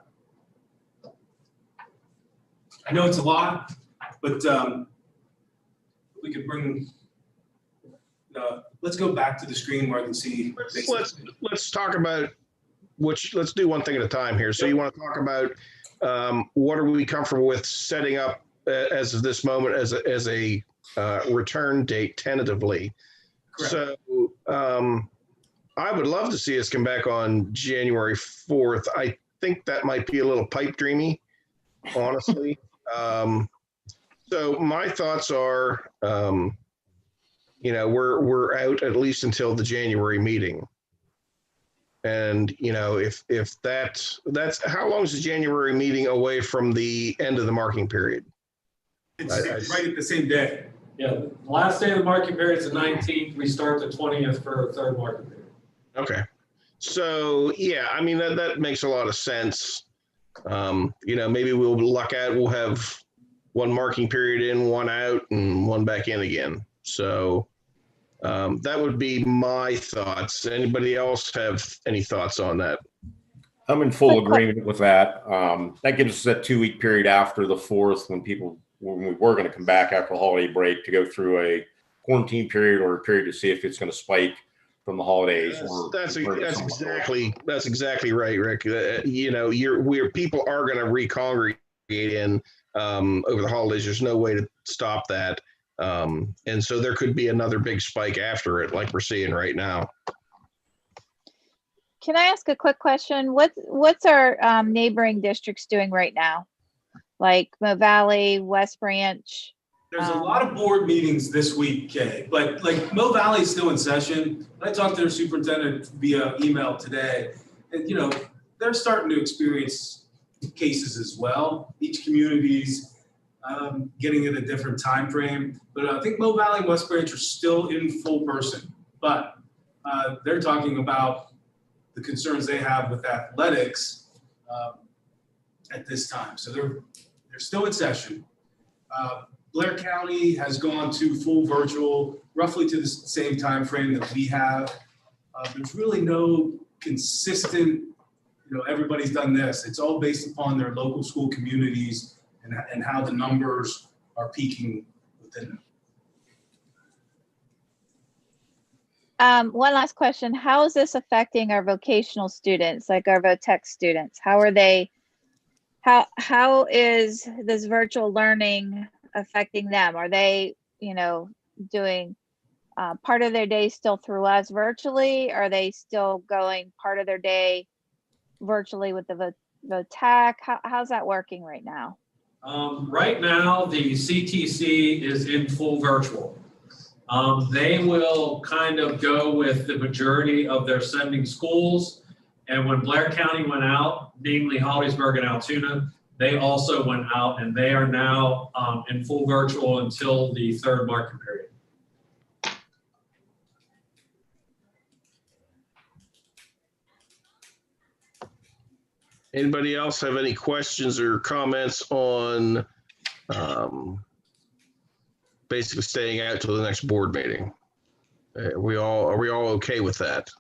I know it's a lot, but we could bring, let's go back to the screen where I can see. Let's talk about let's do one thing at a time here. So you want to talk about what are we comfortable with setting up as of this moment as a return date tentatively. Correct. So I would love to see us come back on January 4th. I think that might be a little pipe dreamy, honestly. So my thoughts are, we're out at least until the January meeting. And, if that's how long is the January meeting away from the end of the marking period? It's right at the same day. Yeah, the last day of the marking period is the 19th. We start the 20th for a 3rd marking period. Okay. So, yeah, I mean, that makes a lot of sense. Maybe we'll luck out. We'll have 1 marking period in, 1 out, and 1 back in again. So That would be my thoughts. Anybody else have any thoughts on that? I'm in full agreement with that. That gives us that 2-week period after the 4th when we were going to come back after the holiday break to go through a quarantine period or a period to see if it's going to spike from the holidays. That's exactly right, Rick. You know, people are going to recongregate in over the holidays. There's no way to stop that. And so there could be another big spike after it, like we're seeing right now. Can I ask a quick question? What's our neighboring districts doing right now? Like Mo Valley, West Branch? There's a lot of board meetings this week, Kay, but like Mo Valley is still in session. I talked to their superintendent via email today, and you know, they're starting to experience cases as well. Each community's getting in a different time frame, but I think Mo Valley and West Branch are still in full person, but they're talking about the concerns they have with athletics at this time. So they're still in session. Blair County has gone to full virtual, roughly to the same time frame that we have. There's really no consistent, you know, everybody's done this. It's all based upon their local school communities and how the numbers are peaking within them. One last question. How is this affecting our vocational students, like our VOTEC students? How are they, how is this virtual learning affecting them? Are they, you know, doing part of their day still through us virtually? Are they still going part of their day virtually with the VOTEC? How's that working right now? Right now, the CTC is in full virtual. They will kind of go with the majority of their sending schools. And when Blair County went out, namely Holliesburg and Altoona, they also went out, and they are now in full virtual until the 3rd marking period. Anybody else have any questions or comments on basically staying out till the next board meeting? Are we all okay with that?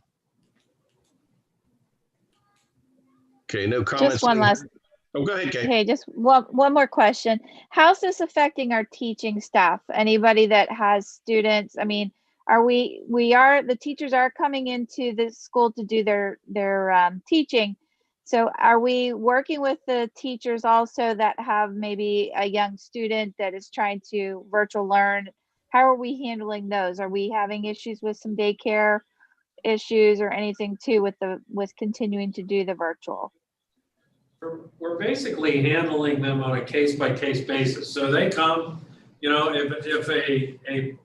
Okay, no comments. Just one last. Oh, go ahead, Kay. Okay, just one more question. How's this affecting our teaching staff? Anybody that has students? I mean, the teachers are coming into the school to do their teaching. So are we working with the teachers also that have maybe a young student that is trying to virtual learn? How are we handling those? Are we having issues with some daycare issues or anything too with continuing to do the virtual? We're basically handling them on a case-by-case basis. So they come, you know, if a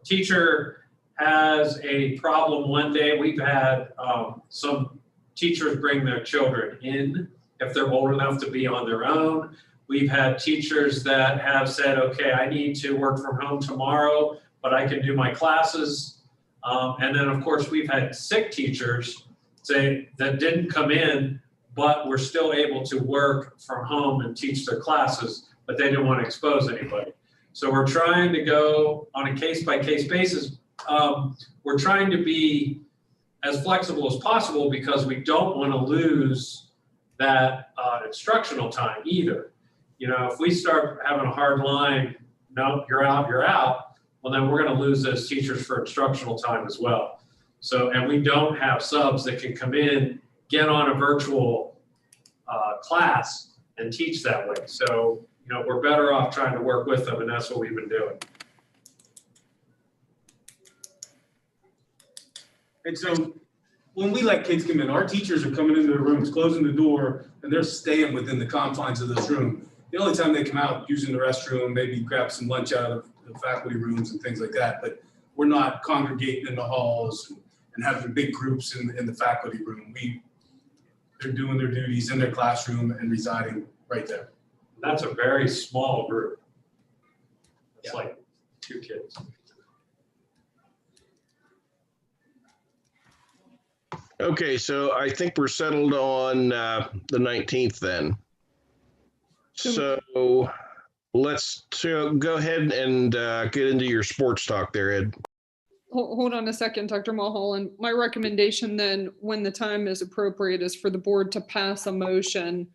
teacher has a problem one day, we've had some teachers bring their children in if they're old enough to be on their own. We've had teachers that have said, okay, I need to work from home tomorrow, but I can do my classes. And then of course, we've had sick teachers say that didn't come in, but were still able to work from home and teach their classes, but they didn't want to expose anybody. So we're trying to go on a case-by-case basis. We're trying to be as flexible as possible because we don't want to lose that instructional time either. You know, if we start having a hard line, no, you're out, well, then we're going to lose those teachers for instructional time as well. So, and we don't have subs that can come in, get on a virtual class and teach that way. So, you know, we're better off trying to work with them, and that's what we've been doing. And so when we let kids come in, our teachers are coming into the rooms, closing the door, and they're staying within the confines of this room. The only time they come out, using the restroom, maybe grab some lunch out of the faculty rooms and things like that. But we're not congregating in the halls and having big groups in the faculty room. They're doing their duties in their classroom and residing right there. That's a very small group. It's like 2 kids. Okay, so I think we're settled on the 19th then. So let's go ahead and get into your sports talk there, Ed. hold on a second, Dr. Mulholland. My recommendation then, when the time is appropriate, is for the board to pass a motion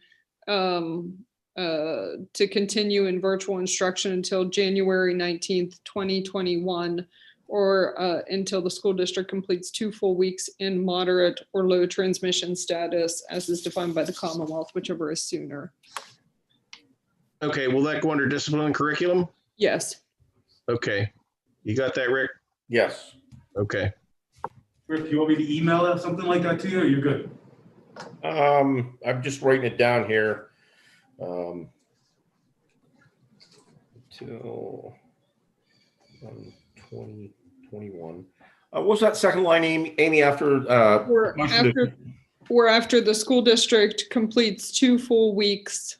to continue in virtual instruction until January 19th, 2021, or until the school district completes 2 full weeks in moderate or low transmission status as is defined by the Commonwealth, whichever is sooner. Okay, will that go under discipline and curriculum? Yes. Okay. You got that, Rick? Yes. Okay. Rick, you want me to email that, something like that to you, or you're good? I'm just writing it down here. Till 2021. What's that second line, Amy, after? Or after the school district completes 2 full weeks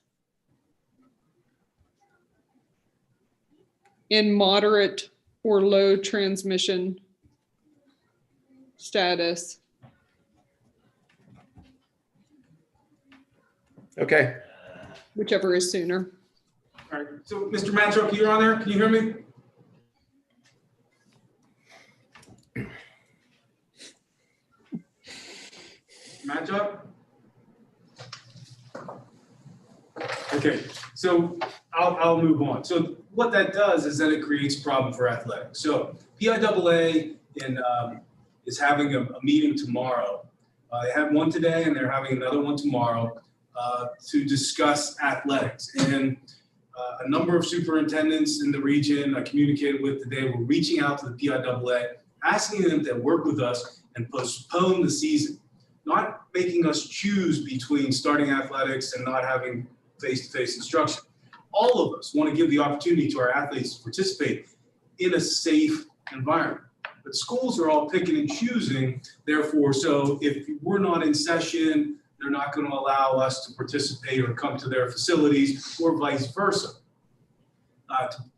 in moderate or low transmission status. Okay. Whichever is sooner. All right, so Mr. Matchuk, you're on there, can you hear me? Matchuk? Okay, so I'll move on. So what that does is that it creates a problem for athletics. So PIAA is having a meeting tomorrow. They had one today and they're having another one tomorrow to discuss athletics. And a number of superintendents in the region I communicated with today were reaching out to the PIAA, asking them to work with us and postpone the season, not making us choose between starting athletics and not having face-to-face instruction. All of us want to give the opportunity to our athletes to participate in a safe environment. But schools are all picking and choosing, therefore, so if we're not in session, they're not going to allow us to participate or come to their facilities, or vice versa,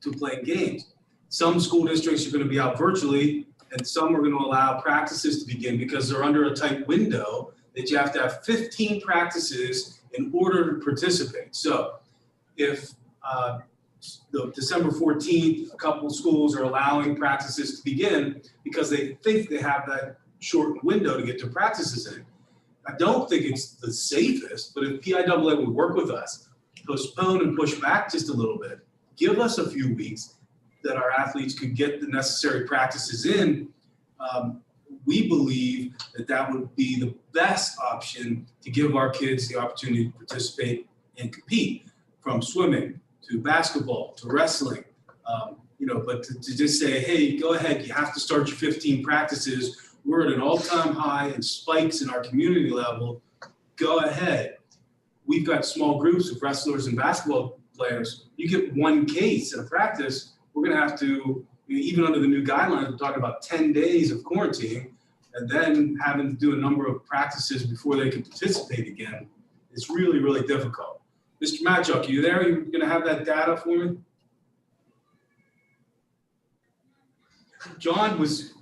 to play games. Some school districts are going to be out virtually, and some are going to allow practices to begin because they're under a tight window that you have to have 15 practices in order to participate. So if the December 14th, a couple of schools are allowing practices to begin because they think they have that short window to get their practices in. I don't think it's the safest, but if PIAA would work with us, postpone and push back just a little bit, give us a few weeks that our athletes could get the necessary practices in, we believe that that would be the best option to give our kids the opportunity to participate and compete, from swimming to basketball to wrestling. But to just say, hey, go ahead, you have to start your 15 practices. We're at an all-time high and spikes in our community level. Go ahead. We've got small groups of wrestlers and basketball players. You get one case in a practice, we're going to have to, even under the new guidelines, we're talking about 10 days of quarantine, and then having to do a number of practices before they can participate again. It's really, really difficult. Mr. Matchuk, are you there? You're going to have that data for me? John was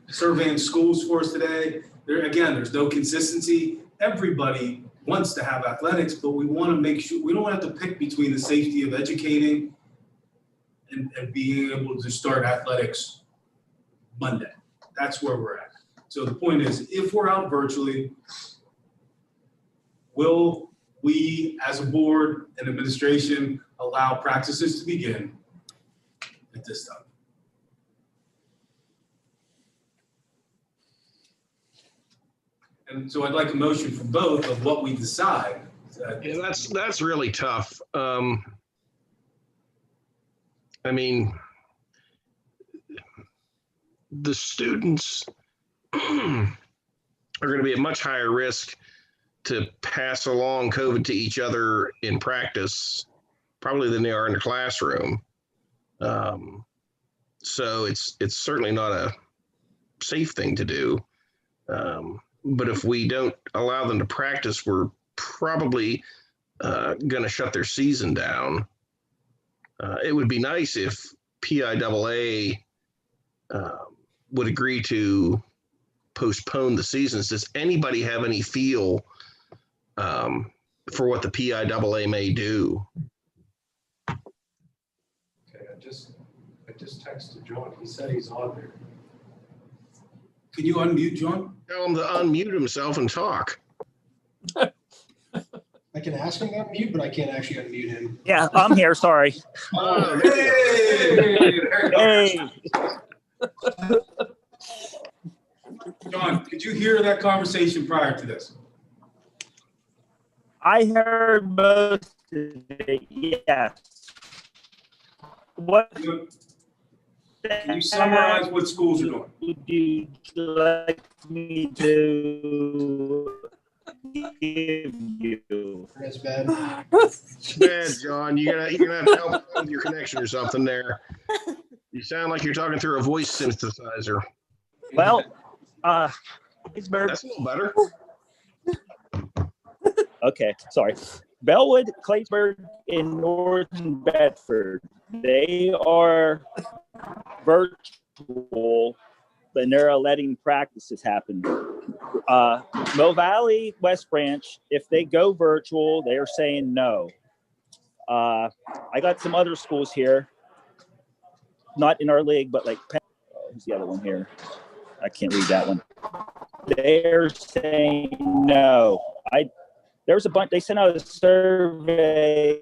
surveying schools for us today. There's no consistency. Everybody wants to have athletics, but we want to make sure we don't have to pick between the safety of educating and being able to start athletics Monday. That's where we're at. So the point is, if we're out virtually, will we as a board and administration allow practices to begin at this time? And so I'd like a motion for both of what we decide. Yeah, that's really tough. I mean, the students are going to be at much higher risk to pass along COVID to each other in practice, probably than they are in the classroom. So it's certainly not a safe thing to do. But if we don't allow them to practice, we're probably going to shut their season down. It would be nice if PIAA would agree to postpone the seasons. Does anybody have any feel for what the PIAA may do? Okay, I just texted John. He said he's on there. Can you unmute John? Tell him to unmute himself and talk. I can ask him to unmute, but I can't actually unmute him. Yeah, I'm here. Sorry. Oh, Hey. John, could you hear that conversation prior to this? I heard most of it, yes. What? Can you summarize what schools are doing? Would you like me to give you? That's bad. It's bad, John. You're gonna have to help with your connection or something there. You sound like you're talking through a voice synthesizer. Well, that's a little better. Okay, sorry. Bellwood, Claysburg, and Northern Bedford, they are virtual, but they're letting practices happen. Mill Valley, West Branch, if they go virtual, they are saying no. I got some other schools here, not in our league, but like, who's the other one here? I can't read that one. They're saying no. There was a bunch, they sent out a survey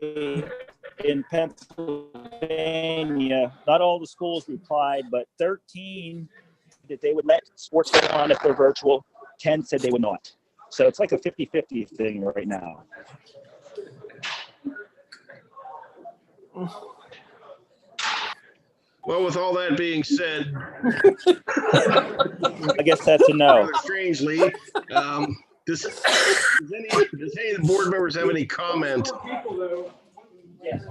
in Pennsylvania. Not all the schools replied, but 13 that they would let sports go on if they're virtual. 10 said they would not. So it's like a 50-50 thing right now. Well, with all that being said, I guess that's a no. Strangely, does any of the board members have any comment? Yes.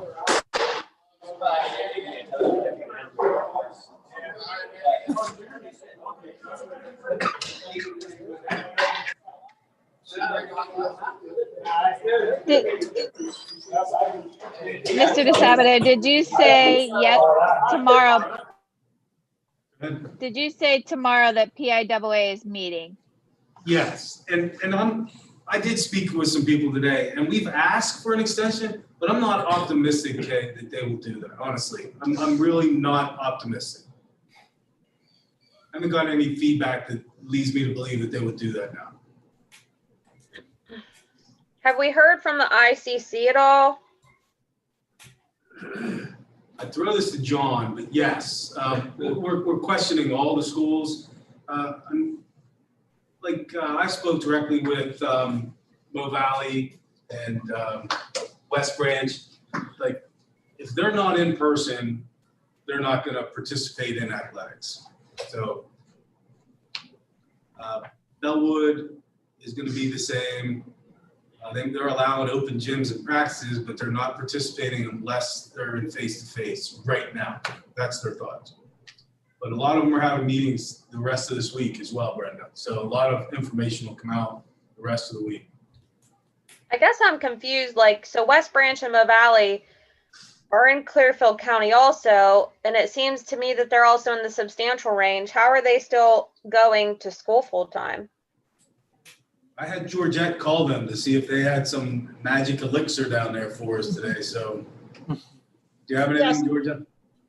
Mr. DeSabado, did you say tomorrow? Did you say tomorrow that PIAA is meeting? Yes, and I did speak with some people today, and we've asked for an extension, but I'm not optimistic, Kay, that they will do that. Honestly, I'm really not optimistic. I haven't got any feedback that leads me to believe that they would do that now. Have we heard from the ICC at all? I throw this to John, but yes, we're questioning all the schools. I spoke directly with Mo Valley and West Branch. Like, if they're not in person, they're not going to participate in athletics. So Bellwood is going to be the same. They're allowing open gyms and practices, but they're not participating unless they're in face-to-face right now. That's their thoughts. But a lot of them are having meetings the rest of this week as well, Brenda. So a lot of information will come out the rest of the week. I guess I'm confused. So West Branch and Mo Valley are in Clearfield County also, and it seems to me that they're also in the substantial range. How are they still going to school full-time? I had Georgette call them to see if they had some magic elixir down there for us today. So do you have anything, Yes. Georgette?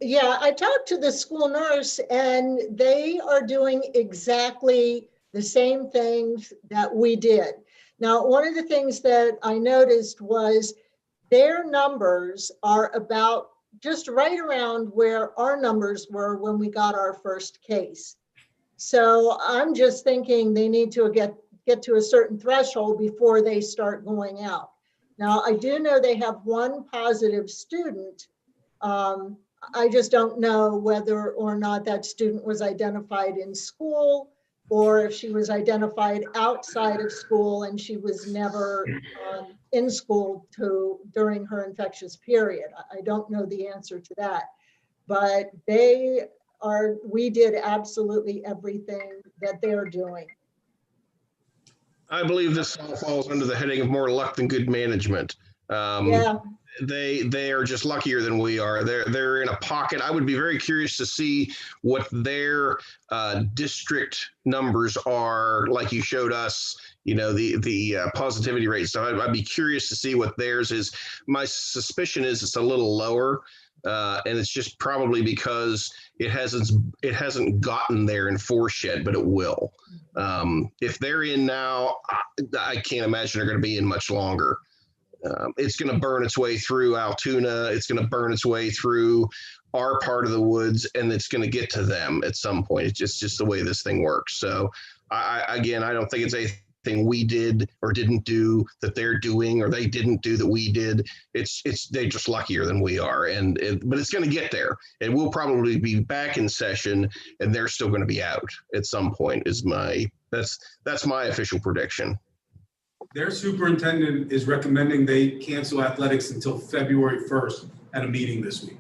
Yeah, I talked to the school nurse and they are doing exactly the same things that we did. Now, one of the things that I noticed was their numbers are about just right around where our numbers were when we got our first case. So I'm just thinking they need to get to a certain threshold before they start going out. Now, I do know they have one positive student. I just don't know whether or not that student was identified in school or if she was identified outside of school and she was never in school during her infectious period. I don't know the answer to that, but we did absolutely everything that they're doing. I believe this all falls under the heading of more luck than good management. Yeah. They are just luckier than we are. They're in a pocket. I would be very curious to see what their district numbers are, like you showed us, the positivity rate. So I'd be curious to see what theirs is. My suspicion is it's a little lower. And it's just probably because it hasn't gotten there in force yet, but it will. If they're in now, I can't imagine they're going to be in much longer. It's going to burn its way through Altoona. It's going to burn its way through our part of the woods, and it's going to get to them at some point. It's just the way this thing works. So I don't think it's anything we did or didn't do that they're doing, or they didn't do that we did. They're just luckier than we are. But it's going to get there, and we'll probably be back in session, and they're still going to be out at some point. That's my official prediction. Their superintendent is recommending they cancel athletics until February 1st at a meeting this week.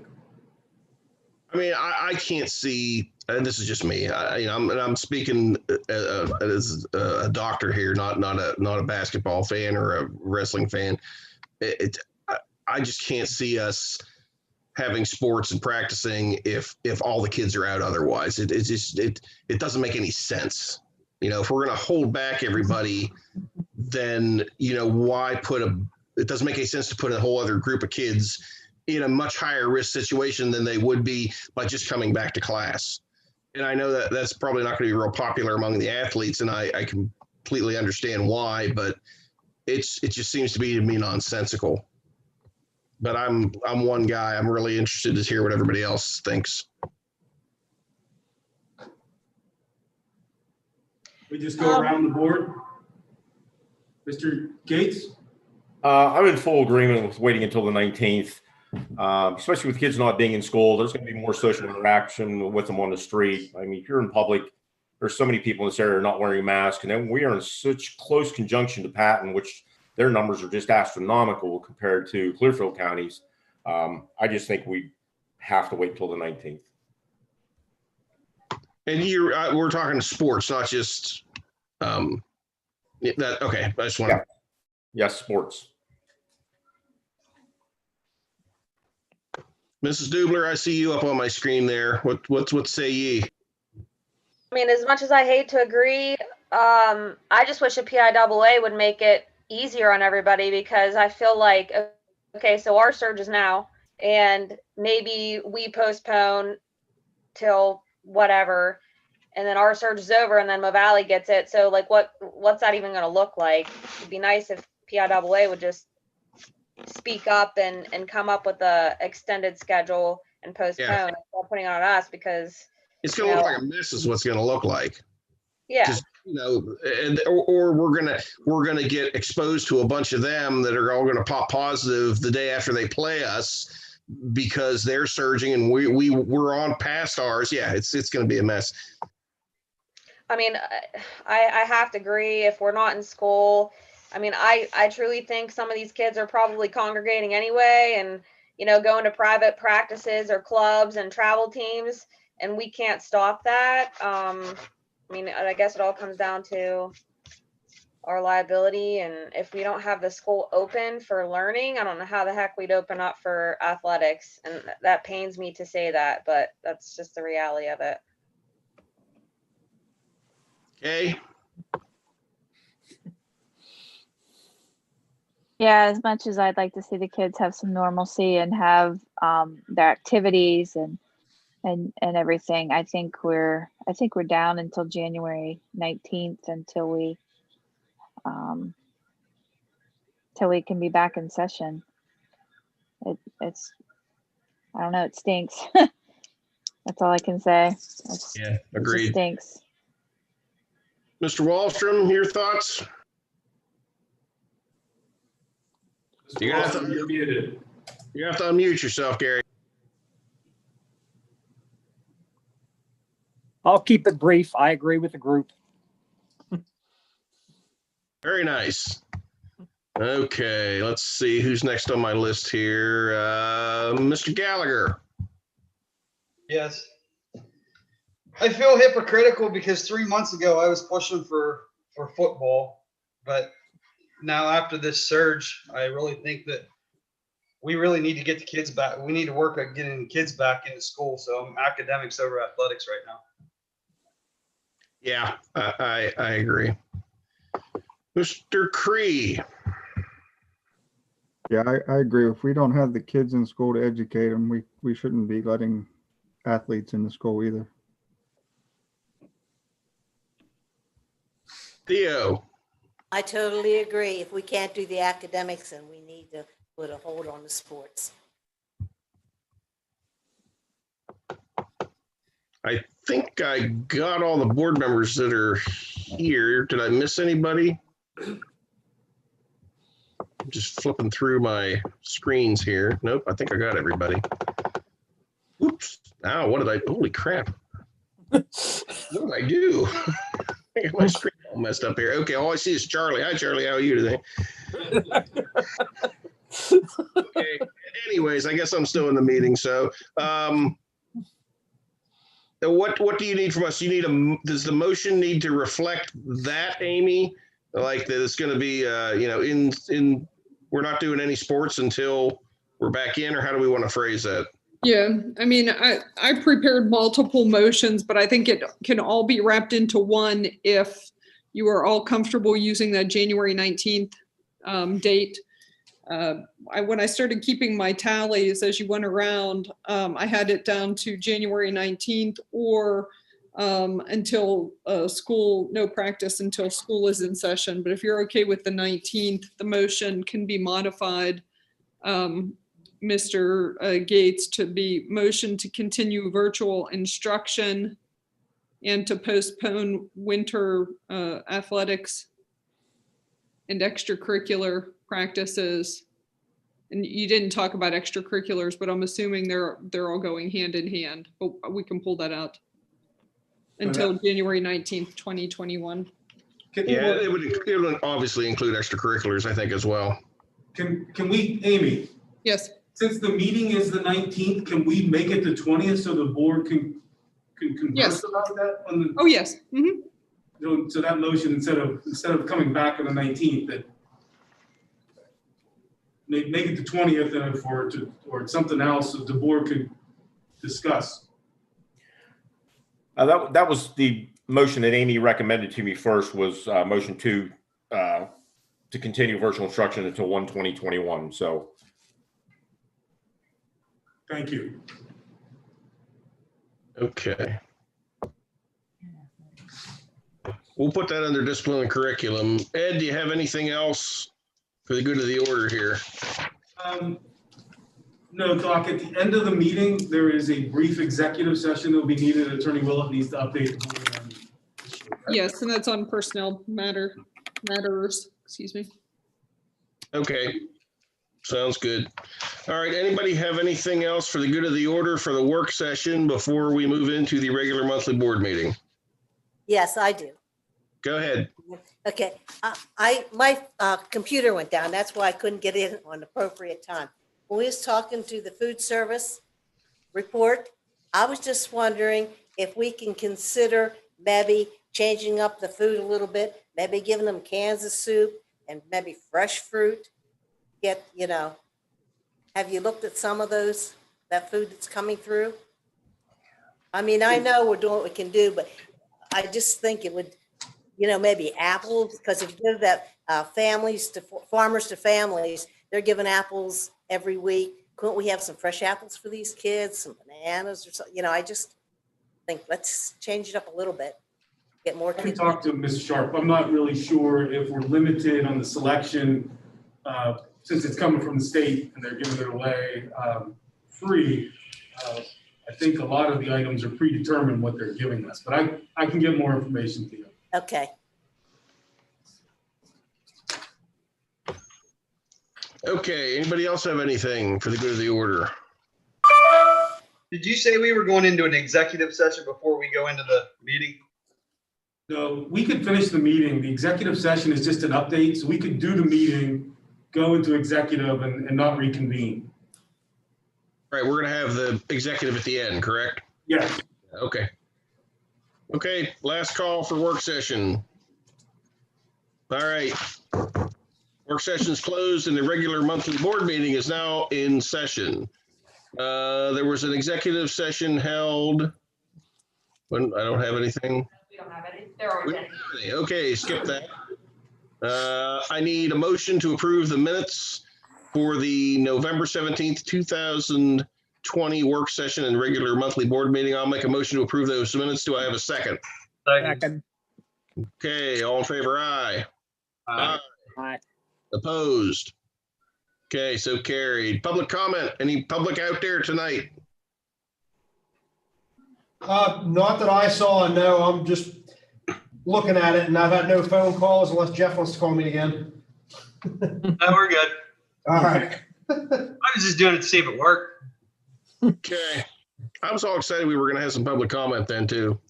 I mean, I can't see, and this is just me. I'm speaking as a doctor here, not a basketball fan or a wrestling fan. I just can't see us having sports and practicing if all the kids are out otherwise. It doesn't make any sense. If we're going to hold back everybody, then it doesn't make any sense to put a whole other group of kids in a much higher risk situation than they would be by just coming back to class. And I know that that's probably not going to be real popular among the athletes, and I completely understand why, but it just seems to me nonsensical. But I'm one guy. I'm really interested to hear what everybody else thinks. We just go around the board. Mr. Gates? I'm in full agreement with waiting until the 19th, especially with kids not being in school. There's going to be more social interaction with them on the street. I mean, if you're in public, there's so many people in this area not wearing masks, and then we are in such close conjunction to Patton, which their numbers are just astronomical compared to Clearfield counties. I just think we have to wait until the 19th. And we're talking sports, not just that. Okay, I just want to. Yes, sports. Mrs. Dubler, I see you up on my screen there. What say ye? I mean, as much as I hate to agree, I just wish a PIAA would make it easier on everybody, because I feel like, okay, so our surge is now, and maybe we postpone till whatever, and then our surge is over, and then Mo Valley gets it. So like, what's that even going to look like? It'd be nice if PIAA would just speak up and come up with a extended schedule and postpone instead of putting it on us, because it's going to look like a mess is what's going to look like. Yeah. Or we're gonna get exposed to a bunch of them that are all going to pop positive the day after they play us because they're surging and we're on past ours. Yeah, it's going to be a mess. I mean, I have to agree. If we're not in school, I mean, I truly think some of these kids are probably congregating anyway, and going to private practices or clubs and travel teams, and we can't stop that. I mean, I guess it all comes down to our liability, and if we don't have the school open for learning, I don't know how the heck we'd open up for athletics, and that pains me to say that, but that's just the reality of it. Okay. Yeah, as much as I'd like to see the kids have some normalcy and have their activities and everything, I think we're down until January 19th until we can be back in session. It's I don't know, it stinks. That's all I can say. Yeah, agreed. It stinks. Mr. Wallstrom, your thoughts? You're gonna have to unmute yourself, Gary. I'll keep it brief. I agree with the group. Very nice. Okay, let's see who's next on my list here. Mr. Gallagher. Yes. I feel hypocritical because 3 months ago I was pushing for football, but now after this surge, I really think that we really need to get the kids back. We need to work at getting the kids back into school. So I'm academics over athletics right now. Yeah, I agree. Mr. Cree. Yeah, I agree. If we don't have the kids in school to educate them, we shouldn't be letting athletes in the school either. Theo, I totally agree. If we can't do the academics, then we need to put a hold on the sports. I think I got all the board members that are here. Did I miss anybody? I'm just flipping through my screens here. Nope, I think I got everybody. Oops. Ow, what did I, holy crap. What did I do? I got my screen all messed up here. Okay, all I see is Charlie. Hi, Charlie. How are you today? Okay. Anyways, I guess I'm still in the meeting. So, what do you need from us? You need does the motion need to reflect that, Amy? Like that it's going to be, we're not doing any sports until we're back in, or how do we want to phrase that? Yeah, I mean, I prepared multiple motions, but I think it can all be wrapped into one if you are all comfortable using that January 19th date. When I started keeping my tallies as you went around, I had it down to January 19th or until school, no practice until school is in session. But if you're okay with the 19th, the motion can be modified, Mr. Gates, to be motion to continue virtual instruction and to postpone winter athletics and extracurricular practices. And you didn't talk about extracurriculars, but I'm assuming they're all going hand in hand, but we can pull that out until January 19th, 2021. Yeah, it would obviously include extracurriculars, I think, as well. Can we, Amy? Yes. Since the meeting is the 19th, can we make it the 20th so the board can converse about that? On the, oh, yes. Mm-hmm. So that motion, instead of coming back on the 19th, that make it the 20th, and or something else that the board could discuss. That was the motion that Amy recommended to me first, was motion to continue virtual instruction until 1/20/21. So. Thank you. Okay. We'll put that under discipline and curriculum. Ed, do you have anything else for the good of the order here? No, Doc, at the end of the meeting, there is a brief executive session that will be needed. Attorney Willett needs to update the board. Yes, and that's on personnel matters, excuse me. Okay, sounds good. All right, anybody have anything else for the good of the order for the work session before we move into the regular monthly board meeting? Yes, I do. Go ahead. Okay, my computer went down. That's why I couldn't get in on appropriate time. When we was talking to the food service report, I was just wondering if we can consider maybe changing up the food a little bit, maybe giving them cans of soup and maybe fresh fruit. Have you looked at some of that food that's coming through? I mean, I know we're doing what we can do, but I just think it would, maybe apples, because if you give that farmers to families, they're giving apples every week. Couldn't we have some fresh apples for these kids, some bananas or something? I just think let's change it up a little bit. Get more. I can talk to Ms. Sharp. I'm not really sure if we're limited on the selection since it's coming from the state and they're giving it away free. I think a lot of the items are predetermined what they're giving us, but I can get more information to you. Okay. Okay, anybody else have anything for the good of the order? Did you say we were going into an executive session before we go into the meeting? No, we could finish the meeting. The executive session is just an update, so we could do the meeting, go into executive and not reconvene. Right, we're gonna have the executive at the end, correct? Yes. Okay. Okay, last call for work session. All right. Work session is closed and the regular monthly board meeting is now in session. There was an executive session held. When I don't have anything. We don't have any. There are any. Okay, skip that. I need a motion to approve the minutes for the November 17th, 2020 work session and regular monthly board meeting. I'll make a motion to approve those minutes. Do I have a second? Second. Okay, all in favor, aye. Aye. Aye. Opposed? Okay, so carried. Public comment. Any public out there tonight? Not that I saw, no, I'm just looking at it and I've had no phone calls unless Jeff wants to call me again. No, we're good. All right. I was just doing it to see if it worked. Okay. I was all excited we were going to have some public comment then too.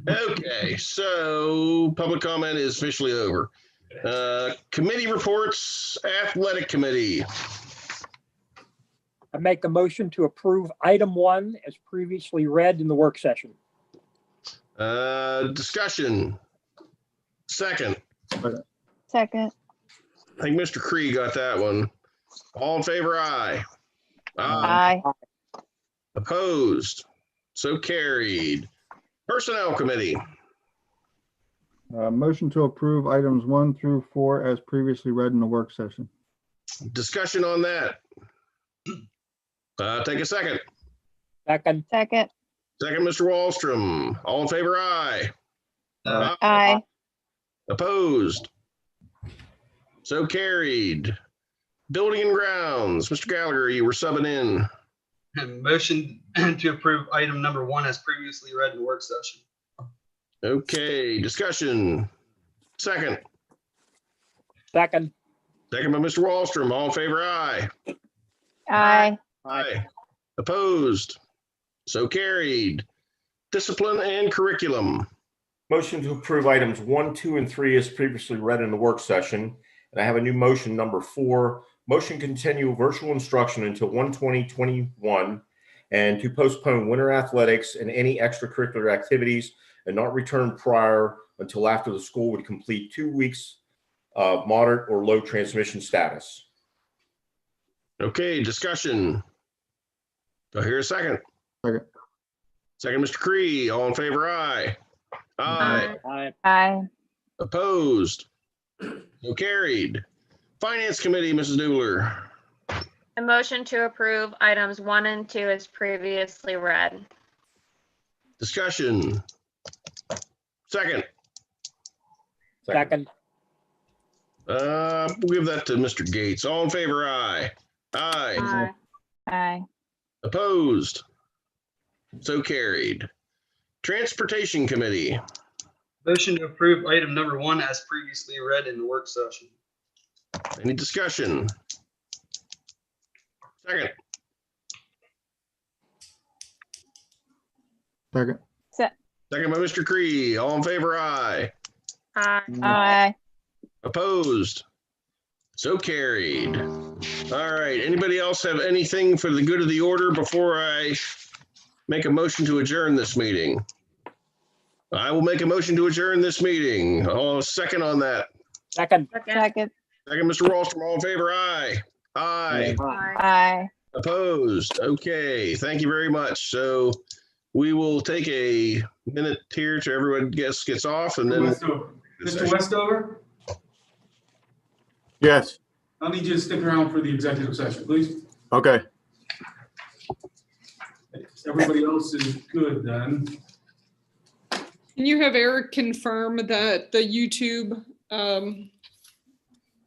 Okay, so public comment is officially over. Committee reports, athletic committee. I make a motion to approve item 1 as previously read in the work session. Discussion. Second. Second. I think Mr. Cree got that one. All in favor, aye. Aye. Opposed? So carried. Personnel committee. Motion to approve items 1 through 4 as previously read in the work session. Discussion on that. Take a second. Second. Second. Second, Mr. Wallstrom. All in favor, aye. Aye. Opposed? So carried. Building and grounds. Mr. Gallagher, you were subbing in. Motion to approve item number 1 as previously read in the work session. Okay, discussion. Second. Second. Second by Mr. Wallstrom. All in favor, aye. Aye. Aye. Opposed? So carried. Discipline and curriculum. Motion to approve items 1, 2, and 3 as previously read in the work session. And I have a new motion, number 4. Motion continue virtual instruction until 1/20/21 and to postpone winter athletics and any extracurricular activities and not return prior until after the school would complete 2 weeks of moderate or low transmission status. Okay, discussion. Do I hear a second? Second. Second, Mr. Cree. All in favor, aye. Aye. Aye. Aye. Opposed? So carried. Finance committee, Mrs. Dubler. A motion to approve items 1 and 2 is previously read. Discussion. Second. Second. We'll give that to Mr. Gates. All in favor, aye. Aye. Aye. Aye. Opposed? So carried. Transportation committee. Motion to approve item number 1 as previously read in the work session. Any discussion? Second. Second. Second by Mr. Cree. All in favor, aye. Aye. Aye. Opposed? So carried. All right. Anybody else have anything for the good of the order before I make a motion to adjourn this meeting? I will make a motion to adjourn this meeting. Oh, second on that. Second. Second. Second, Mr. Wallstrom. All in favor, aye. Aye. Aye. Opposed? Okay. Thank you very much. So we will take a minute here to everyone gets off and then. Mr. Westover, Yes. I'll need you to stick around for the executive session, please. Okay. Everybody else is good then. Can you have Eric confirm that the YouTube